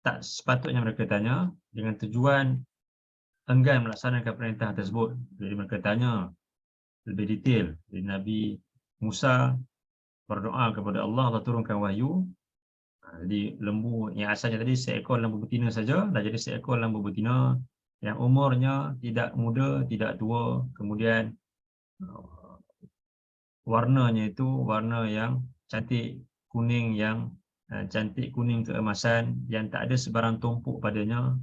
[SPEAKER 1] tak sepatutnya mereka tanya, dengan tujuan enggan melaksanakan perintah tersebut. Jadi mereka tanya lebih detail. Jadi Nabi Musa berdoa kepada Allah, Allah turunkan wahyu. Jadi lembu yang asalnya tadi seekor lembu betina saja, dah jadi seekor lembu betina yang umurnya tidak muda, tidak tua. Kemudian warnanya itu warna yang cantik, kuning yang cantik, kuning keemasan, yang tak ada sebarang tumpuk padanya.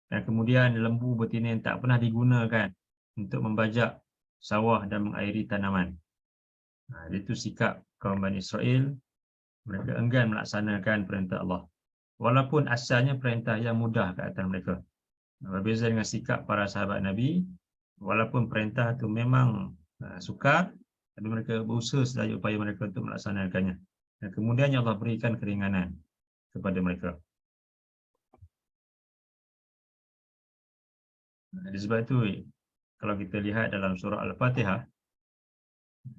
[SPEAKER 1] Dan kemudian lembu betina yang tak pernah digunakan untuk membajak sawah dan mengairi tanaman. Itu sikap kaum Bani Israel. Mereka enggan melaksanakan perintah Allah, walaupun asalnya perintah yang mudah ke atas mereka. Berbeza dengan sikap para sahabat Nabi, walaupun perintah itu memang sukar, tapi mereka berusaha sedaya upaya mereka untuk melaksanakannya. Dan kemudian Allah berikan keringanan kepada mereka. Sebab itu, kalau kita lihat dalam surah Al-Fatihah,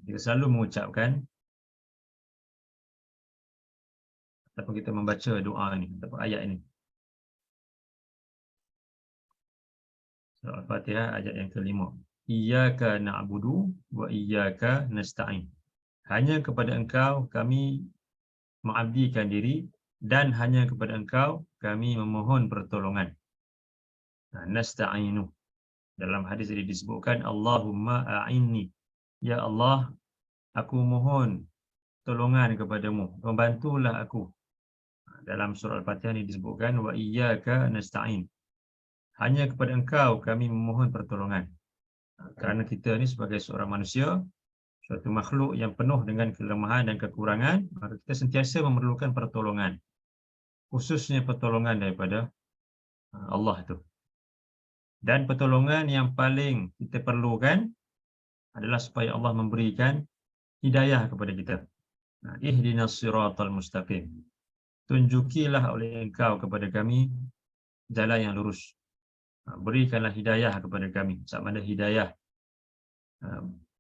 [SPEAKER 1] kita selalu mengucapkan ataupun kita membaca doa ini ataupun ayat ini. Surah Al-Fatihah ayat yang ke-5. Iyyaka na'budu wa iyyaka nasta'in. Hanya kepada Engkau kami mengabdikan diri dan hanya kepada Engkau kami memohon pertolongan. Nasta'inu. Dalam hadis ini disebutkan Allahumma a'inni. Ya Allah, aku mohon tolongan kepadamu, membantulah aku. Dalam surah Al-Fatihah ini disebutkan wa iyyaka nasta'in. Hanya kepada Engkau kami memohon pertolongan. Kerana kita ni sebagai seorang manusia, suatu makhluk yang penuh dengan kelemahan dan kekurangan, maka kita sentiasa memerlukan pertolongan, khususnya pertolongan daripada Allah itu. Dan pertolongan yang paling kita perlukan adalah supaya Allah memberikan hidayah kepada kita. Ihdinas siratal mustaqim. tunjukilah oleh Engkau kepada kami jalan yang lurus. Berikanlah hidayah kepada kami, sama ada hidayah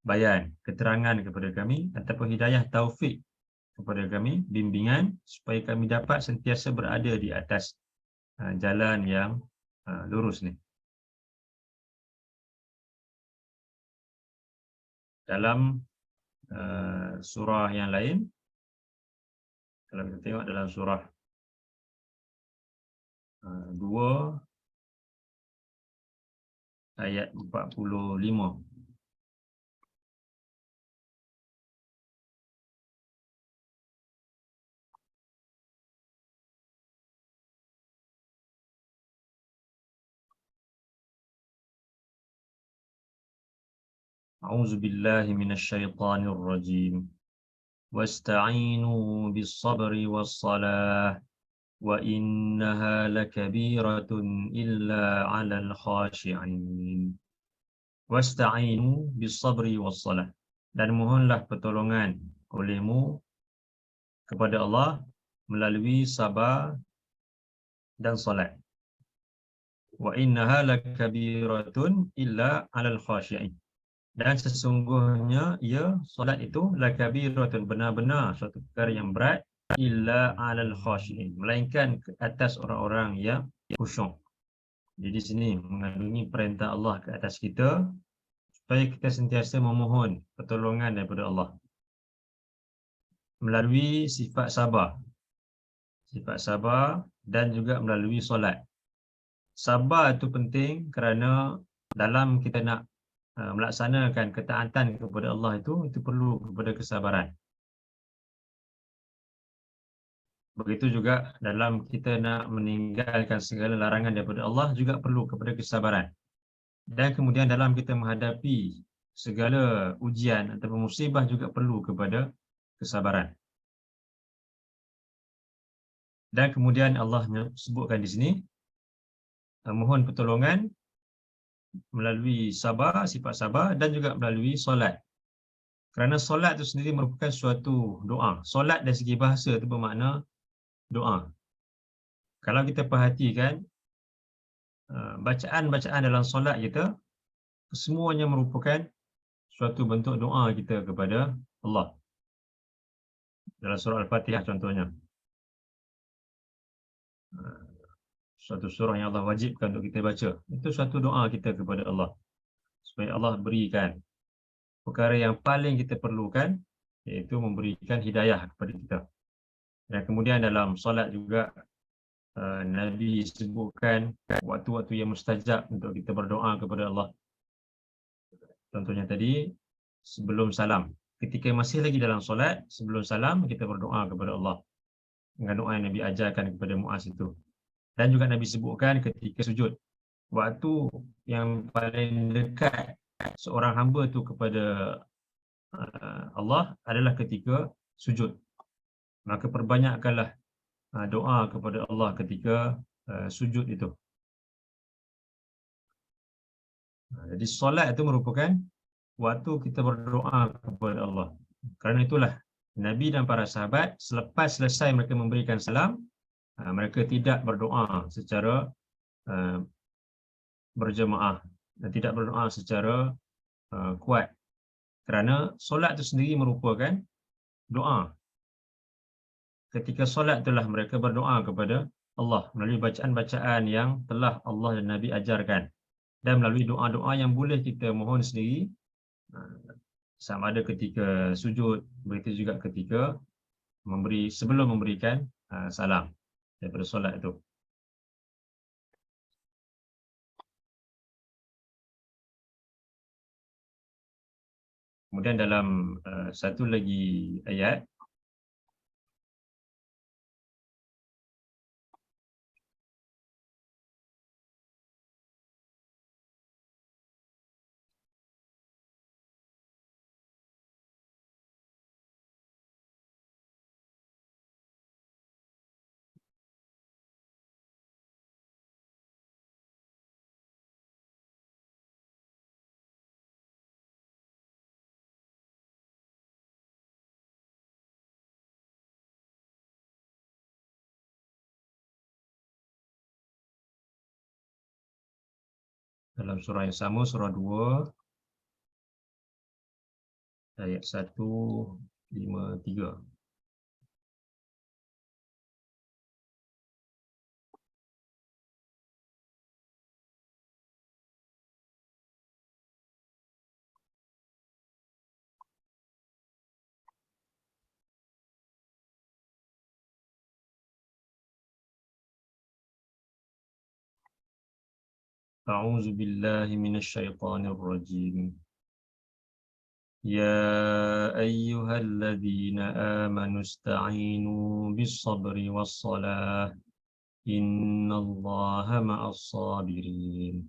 [SPEAKER 1] bayan, keterangan kepada kami, ataupun hidayah taufik kepada kami, bimbingan, supaya kami dapat sentiasa berada di atas jalan yang lurus ni. Dalam surah yang lain, kalau kita tengok dalam surah 2 ayat 45. A'udzu billahi minasyaitonir rajim. Wasta'inu bis-sabri was-salah wa innaha lakabiratun illa 'alal khashi'in. Wasta'inu bis-sabri was-salah. Dan mohonlah pertolongan olehmu kepada Allah melalui sabar dan solat. Wa innaha lakabiratun illa 'alal khashi'in. Dan sesungguhnya ia solat itu lakabiratun, benar-benar suatu perkara yang berat, illa 'alal khashi'in, melainkan ke atas orang-orang yang khusyuk. Jadi di sini mengandungi perintah Allah ke atas kita supaya kita sentiasa memohon pertolongan daripada Allah melalui sifat sabar dan juga melalui solat. Sabar itu penting kerana dalam kita nak melaksanakan ketaatan kepada Allah itu perlu kepada kesabaran. Begitu juga dalam kita nak meninggalkan segala larangan daripada Allah juga perlu kepada kesabaran. Dan kemudian dalam kita menghadapi segala ujian atau musibah juga perlu kepada kesabaran. Dan kemudian Allah sebutkan di sini mohon pertolongan melalui sabar, sifat sabar, dan juga melalui solat. Kerana solat itu sendiri merupakan suatu doa. Solat dari segi bahasa itu bermakna doa. Kalau kita perhatikan bacaan-bacaan dalam solat kita, semuanya merupakan suatu bentuk doa kita kepada Allah. Dalam surah Al-Fatihah contohnya, suatu surah yang Allah wajibkan untuk kita baca, itu suatu doa kita kepada Allah supaya Allah berikan perkara yang paling kita perlukan, iaitu memberikan hidayah kepada kita. Dan kemudian dalam solat juga Nabi sebutkan waktu-waktu yang mustajab untuk kita berdoa kepada Allah. Contohnya tadi, sebelum salam. Ketika masih lagi dalam solat, sebelum salam kita berdoa kepada Allah dengan doa yang Nabi ajarkan kepada Muaz itu. Dan juga Nabi sebutkan ketika sujud, waktu yang paling dekat seorang hamba tu kepada Allah adalah ketika sujud. Maka perbanyakkanlah doa kepada Allah ketika sujud itu. Jadi solat itu merupakan waktu kita berdoa kepada Allah. Kerana itulah Nabi dan para sahabat selepas selesai mereka memberikan salam, mereka tidak berdoa secara berjemaah dan tidak berdoa secara kuat. Kerana solat itu sendiri merupakan doa. Ketika solat itulah mereka berdoa kepada Allah melalui bacaan-bacaan yang telah Allah dan Nabi ajarkan, dan melalui doa-doa yang boleh kita mohon sendiri, sama ada ketika sujud, begitu juga ketika sebelum memberikan salam daripada solat itu. Kemudian dalam satu lagi ayat, dalam surah yang sama, surah 2 ayat 153. A'udzu billahi minasyaitonir rajim. Ya ayyuhalladzina amanu ista'inu bis-sabri was-salah. Innallaha ma'as sabirin.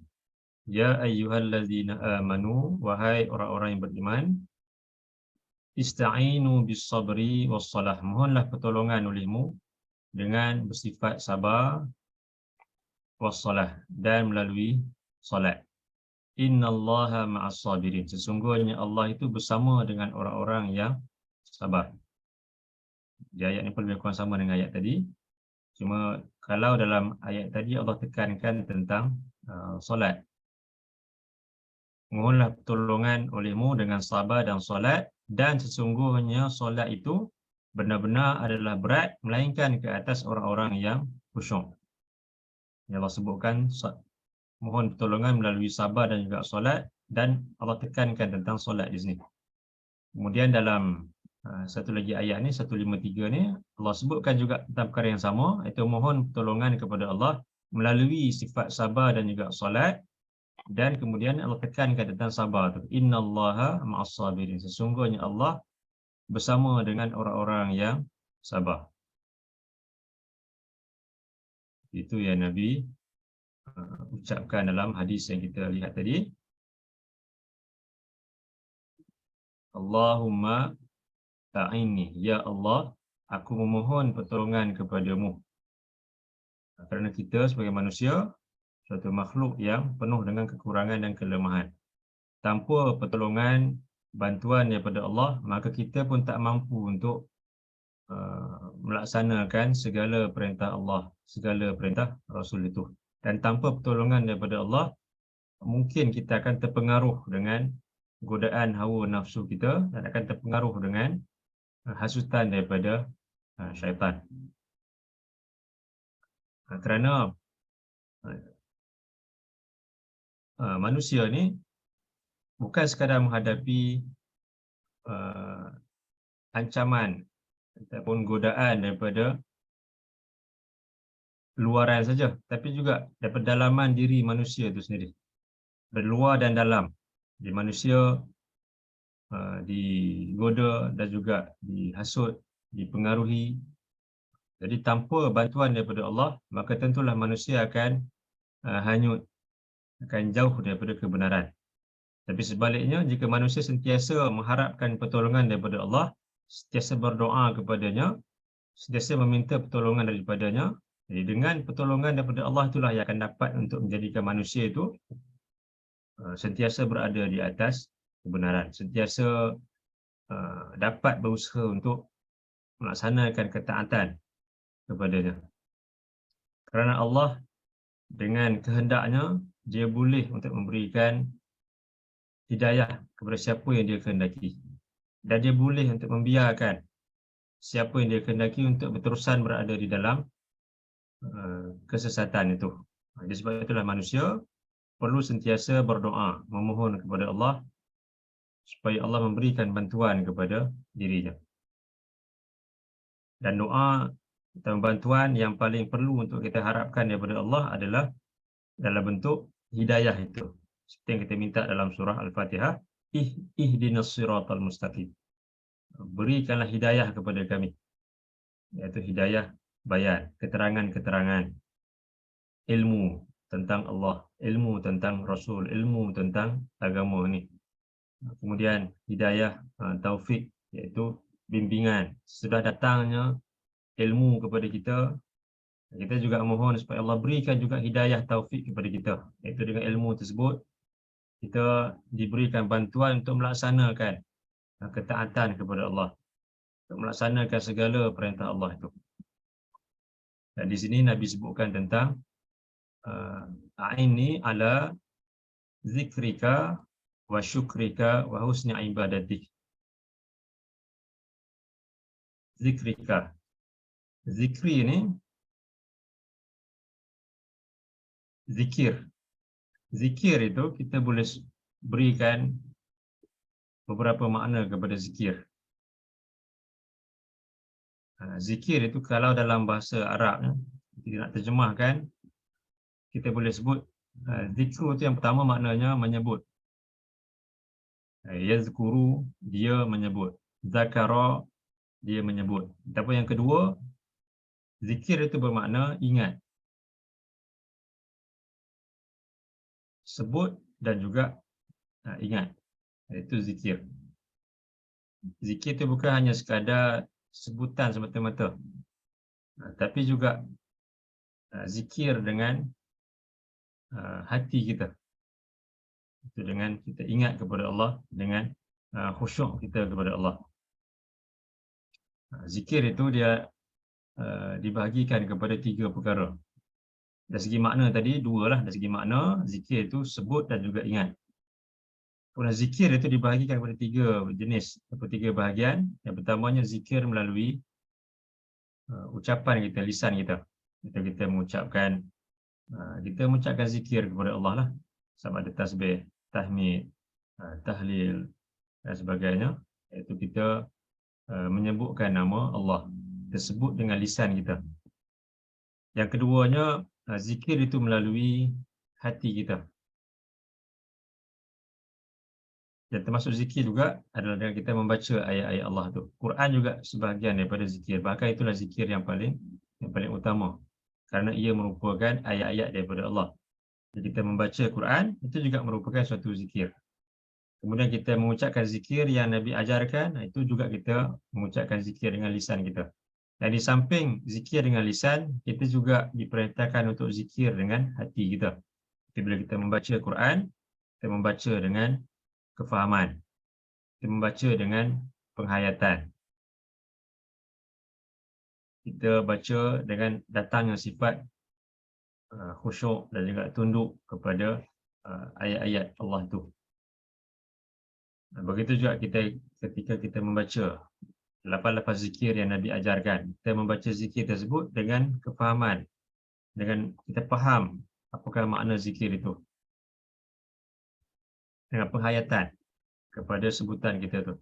[SPEAKER 1] Ya ayyuhalladzina amanu, wahai orang-orang yang beriman, ista'inu bis-sabri was-salah. Mohonlah pertolongan olehmu dengan bersifat sabar was-salah dan melalui solat. Innallaha ma'as sabirin. Sesungguhnya Allah itu bersama dengan orang-orang yang sabar. Di ayat ini lebih kurang sama dengan ayat tadi. Cuma kalau dalam ayat tadi Allah tekankan tentang solat. Mohonlah pertolongan olehmu dengan sabar dan solat, dan sesungguhnya solat itu benar-benar adalah berat melainkan ke atas orang-orang yang khusyuk. Yang Allah sebutkan mohon pertolongan melalui sabar dan juga solat, dan Allah tekankan tentang solat di sini. Kemudian dalam satu lagi ayat ni, 153 ni, Allah sebutkan juga tentang perkara yang sama, iaitu mohon pertolongan kepada Allah melalui sifat sabar dan juga solat, dan kemudian Allah tekankan tentang sabar tu. Innallaha ma'as sabirin. Sesungguhnya Allah bersama dengan orang-orang yang sabar. Itu yang Nabi ucapkan dalam hadis yang kita lihat tadi. Allahumma ta'inni, ya Allah, aku memohon pertolongan kepadamu. Kerana kita sebagai manusia, suatu makhluk yang penuh dengan kekurangan dan kelemahan. Tanpa pertolongan, bantuan daripada Allah, maka kita pun tak mampu untuk melaksanakan segala perintah Allah, segala perintah Rasul itu. Dan tanpa pertolongan daripada Allah, mungkin kita akan terpengaruh dengan godaan hawa nafsu kita, dan akan terpengaruh dengan hasutan daripada syaitan. Kerana manusia ni bukan sekadar menghadapi ancaman ataupun godaan daripada luaran saja, tapi juga daripada dalaman diri manusia itu sendiri. Berluar dan dalam. Di manusia digoda dan juga dihasut, dipengaruhi. Jadi tanpa bantuan daripada Allah, maka tentulah manusia akan hanyut, akan jauh daripada kebenaran. Tapi sebaliknya, jika manusia sentiasa mengharapkan pertolongan daripada Allah, sentiasa berdoa kepadanya, sentiasa meminta pertolongan daripadanya, jadi dengan pertolongan daripada Allah itulah yang akan dapat untuk menjadikan manusia itu sentiasa berada di atas kebenaran, sentiasa dapat berusaha untuk melaksanakan ketaatan kepadanya. Kerana Allah dengan kehendaknya, dia boleh untuk memberikan hidayah kepada siapa yang dia kehendaki, dan dia boleh untuk membiarkan siapa yang dia kehendaki untuk berterusan berada di dalam kesesatan itu. Jadi sebab itulah manusia perlu sentiasa berdoa, memohon kepada Allah supaya Allah memberikan bantuan kepada dirinya. Dan doa atau bantuan yang paling perlu untuk kita harapkan daripada Allah adalah dalam bentuk hidayah itu. Seperti yang kita minta dalam surah Al-Fatihah, ihdinas siratal mustaqim. Berikanlah hidayah kepada kami. Iaitu hidayah bayan, keterangan-keterangan, ilmu tentang Allah, ilmu tentang Rasul, ilmu tentang agama ini. Kemudian hidayah taufik, iaitu bimbingan. Sudah datangnya ilmu kepada kita, kita juga mohon supaya Allah berikan juga hidayah taufik kepada kita, iaitu dengan ilmu tersebut kita diberikan bantuan untuk melaksanakan ketaatan kepada Allah, untuk melaksanakan segala perintah Allah itu. Dan di sini Nabi sebutkan tentang a'inni ala zikrika wa syukrika wa husni ibadatik. Zikrika. Zikri ini zikir. Zikir itu kita boleh berikan beberapa makna kepada zikir. Zikir itu kalau dalam bahasa Arab, kita nak terjemahkan, kita boleh sebut zikru itu yang pertama maknanya menyebut. Yazkuru, dia menyebut. Zakara, dia menyebut. Tapi yang kedua, zikir itu bermakna ingat. Sebut dan juga ingat. Itu zikir. Zikir itu bukan hanya sekadar sebutan semata-mata, tapi juga zikir dengan hati kita. Itu dengan kita ingat kepada Allah, dengan khusyuk kita kepada Allah. Zikir itu dia dibahagikan kepada 3 perkara. Dari segi makna tadi, 2 lah. Dari segi makna, zikir itu sebut dan juga ingat. Kemudian zikir itu dibahagikan kepada 3 jenis atau 3 bahagian. Yang pertamanya zikir melalui ucapan kita, lisan kita. Kita mengucapkan zikir kepada Allah lah. Sama ada tasbih, tahmid, tahlil dan sebagainya. Iaitu kita menyebutkan nama Allah. Kita sebut dengan lisan kita. Yang keduanya, zikir itu melalui hati kita. Dan termasuk zikir juga adalah dengan kita membaca ayat-ayat Allah itu. Quran juga sebahagian daripada zikir. Bahkan itulah zikir yang paling utama. Kerana ia merupakan ayat-ayat daripada Allah. Jadi kita membaca Quran, itu juga merupakan suatu zikir. Kemudian kita mengucapkan zikir yang Nabi ajarkan, itu juga kita mengucapkan zikir dengan lisan kita. Dan di samping zikir dengan lisan, kita juga diperintahkan untuk zikir dengan hati kita. Jadi bila kita membaca Quran, kita membaca dengan kefahaman. Kita membaca dengan penghayatan. Kita baca dengan datangnya sifat khusyuk dan juga tunduk kepada ayat-ayat Allah itu. Begitu juga ketika kita membaca lafaz-lafaz zikir yang Nabi ajarkan. Kita membaca zikir tersebut dengan kefahaman. Dengan kita faham apakah makna zikir itu. Dengan penghayatan kepada sebutan kita itu.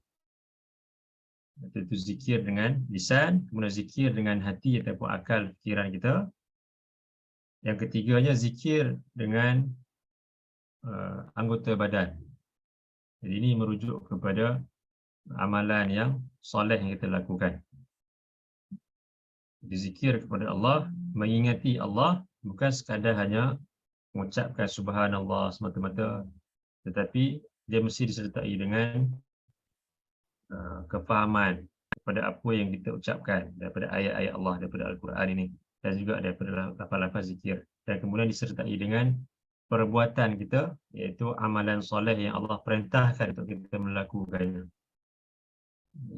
[SPEAKER 1] Itu zikir dengan lisan, kemudian zikir dengan hati ataupun akal fikiran kita. Yang ketiganya zikir dengan anggota badan. Jadi ini merujuk kepada amalan yang soleh yang kita lakukan. Zikir kepada Allah, mengingati Allah, bukan sekadar hanya mengucapkan subhanallah semata-mata, tetapi dia mesti disertai dengan kefahaman kepada apa yang kita ucapkan daripada ayat-ayat Allah, daripada Al-Quran ini, dan juga daripada lafaz-lafaz zikir. Dan kemudian disertai dengan perbuatan kita, iaitu amalan soleh yang Allah perintahkan untuk kita melakukannya.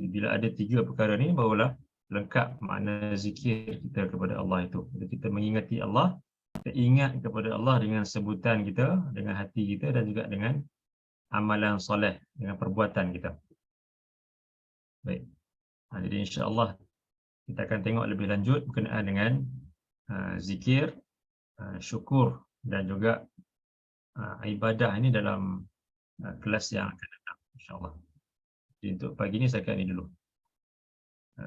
[SPEAKER 1] Bila ada 3 perkara ini, barulah lengkap makna zikir kita kepada Allah itu. Jadi kita mengingati Allah, kita ingat kepada Allah dengan sebutan kita, dengan hati kita dan juga dengan amalan soleh, dengan perbuatan kita. Baik. Jadi insya-Allah kita akan tengok lebih lanjut berkenaan dengan zikir, syukur dan juga ibadah ini dalam kelas yang akan datang, insya-Allah. Jadi untuk pagi ini saya akan ini dulu.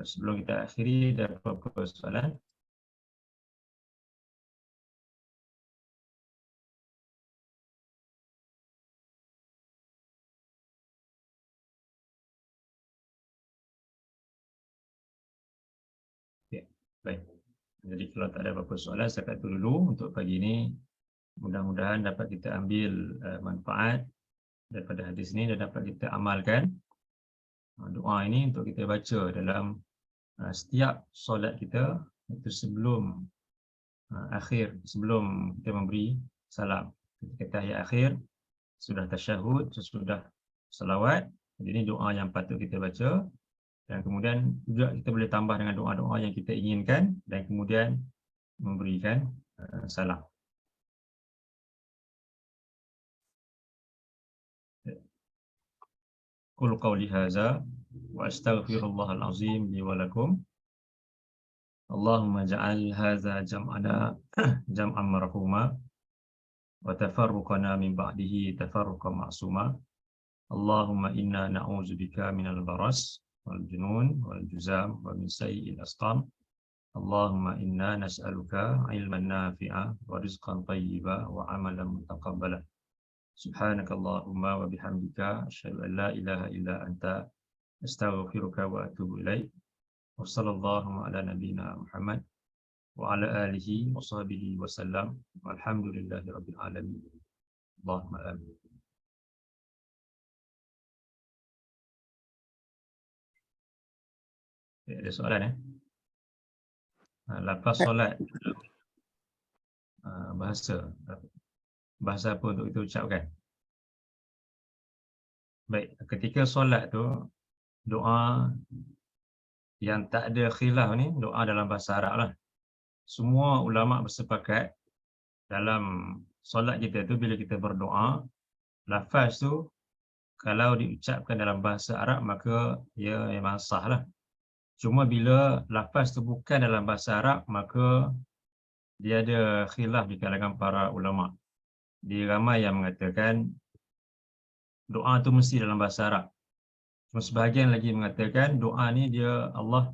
[SPEAKER 1] Sebelum kita akhiri, ada apa-apa soalan? Okay. Baik. Jadi kalau tak ada apa-apa soalan, saya akan tutup dulu untuk pagi ini. Mudah-mudahan dapat kita ambil manfaat daripada hadis ini dan dapat kita amalkan doa ini untuk kita baca dalam setiap solat kita, itu sebelum sebelum kita memberi salam. Ketika tahiyat akhir, sudah tasyahud, sesudah selawat. Jadi ini doa yang patut kita baca. Dan kemudian juga kita boleh tambah dengan doa-doa yang kita inginkan dan kemudian memberikan salam. أقول قولي هذا وأستغفر الله العظيم لي ولكم. اللهم اجعل هذا جمعنا جمعا مرحوما وتفرقنا من بعده تفرقا معصوما. اللهم إنا نعوذ بك من البرص والجنون والجذام ومن سيء الأسقام. اللهم إنا نسألك علما نافعا ورزقا طيبا وعملا متقبلا. سبحانك اللهم وبحمدك أشهد أن لا إله إلا أنت أستغفرك وأتوب إليك. وصلى الله على نبينا محمد وعلى آله وصحبه وسلم والحمد لله رب العالمين. اللهم آمين. Ada soalan lepas solat bahasa apa untuk kita ucapkan? Baik, ketika solat tu doa yang tak ada khilaf ni doa dalam bahasa Arab lah. Semua ulama bersepakat dalam solat kita tu bila kita berdoa, lafaz tu kalau diucapkan dalam bahasa Arab maka ia memang sah lah. Cuma bila lafaz tu bukan dalam bahasa Arab maka dia ada khilaf di kalangan para ulama. Dia ramai yang mengatakan doa tu mesti dalam bahasa Arab. Cuma sebahagian lagi mengatakan doa ni dia Allah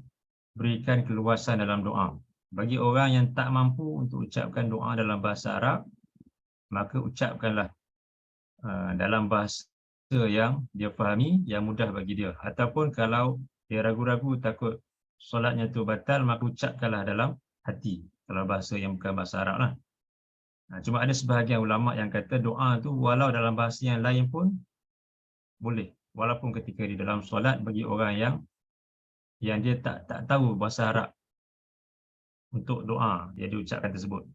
[SPEAKER 1] berikan keluasan dalam doa. Bagi orang yang tak mampu untuk ucapkan doa dalam bahasa Arab, maka ucapkanlah dalam bahasa yang dia fahami, yang mudah bagi dia. Ataupun kalau dia ragu-ragu takut solatnya tu batal, maka ucapkanlah dalam hati. Kalau bahasa yang bukan bahasa Arab lah. Cuma ada sebahagian ulama yang kata doa tu walau dalam bahasa yang lain pun boleh. Walaupun ketika di dalam solat bagi orang yang dia tak tahu bahasa Arab untuk doa dia diucapkan tersebut.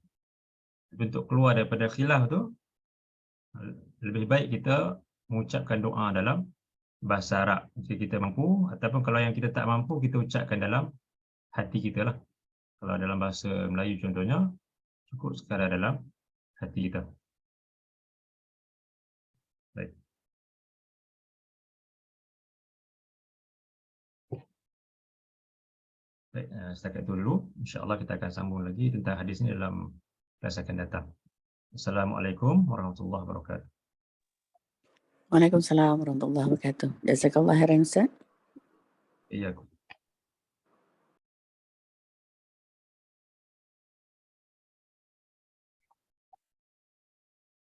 [SPEAKER 1] Untuk keluar daripada khilaf tu lebih baik kita mengucapkan doa dalam bahasa Arab jika kita mampu, ataupun kalau yang kita tak mampu kita ucapkan dalam hati kita lah. Kalau dalam bahasa Melayu contohnya cukup sekadar dalam hati kita. Baik. Baik, setakat itu dulu. InsyaAllah kita akan sambung lagi tentang hadis ini dalam kelas akan datang. Assalamualaikum warahmatullahi wabarakatuh.
[SPEAKER 2] Waalaikumsalam warahmatullahi wabarakatuh. Jazakallah khairan Ustaz.
[SPEAKER 1] Iya.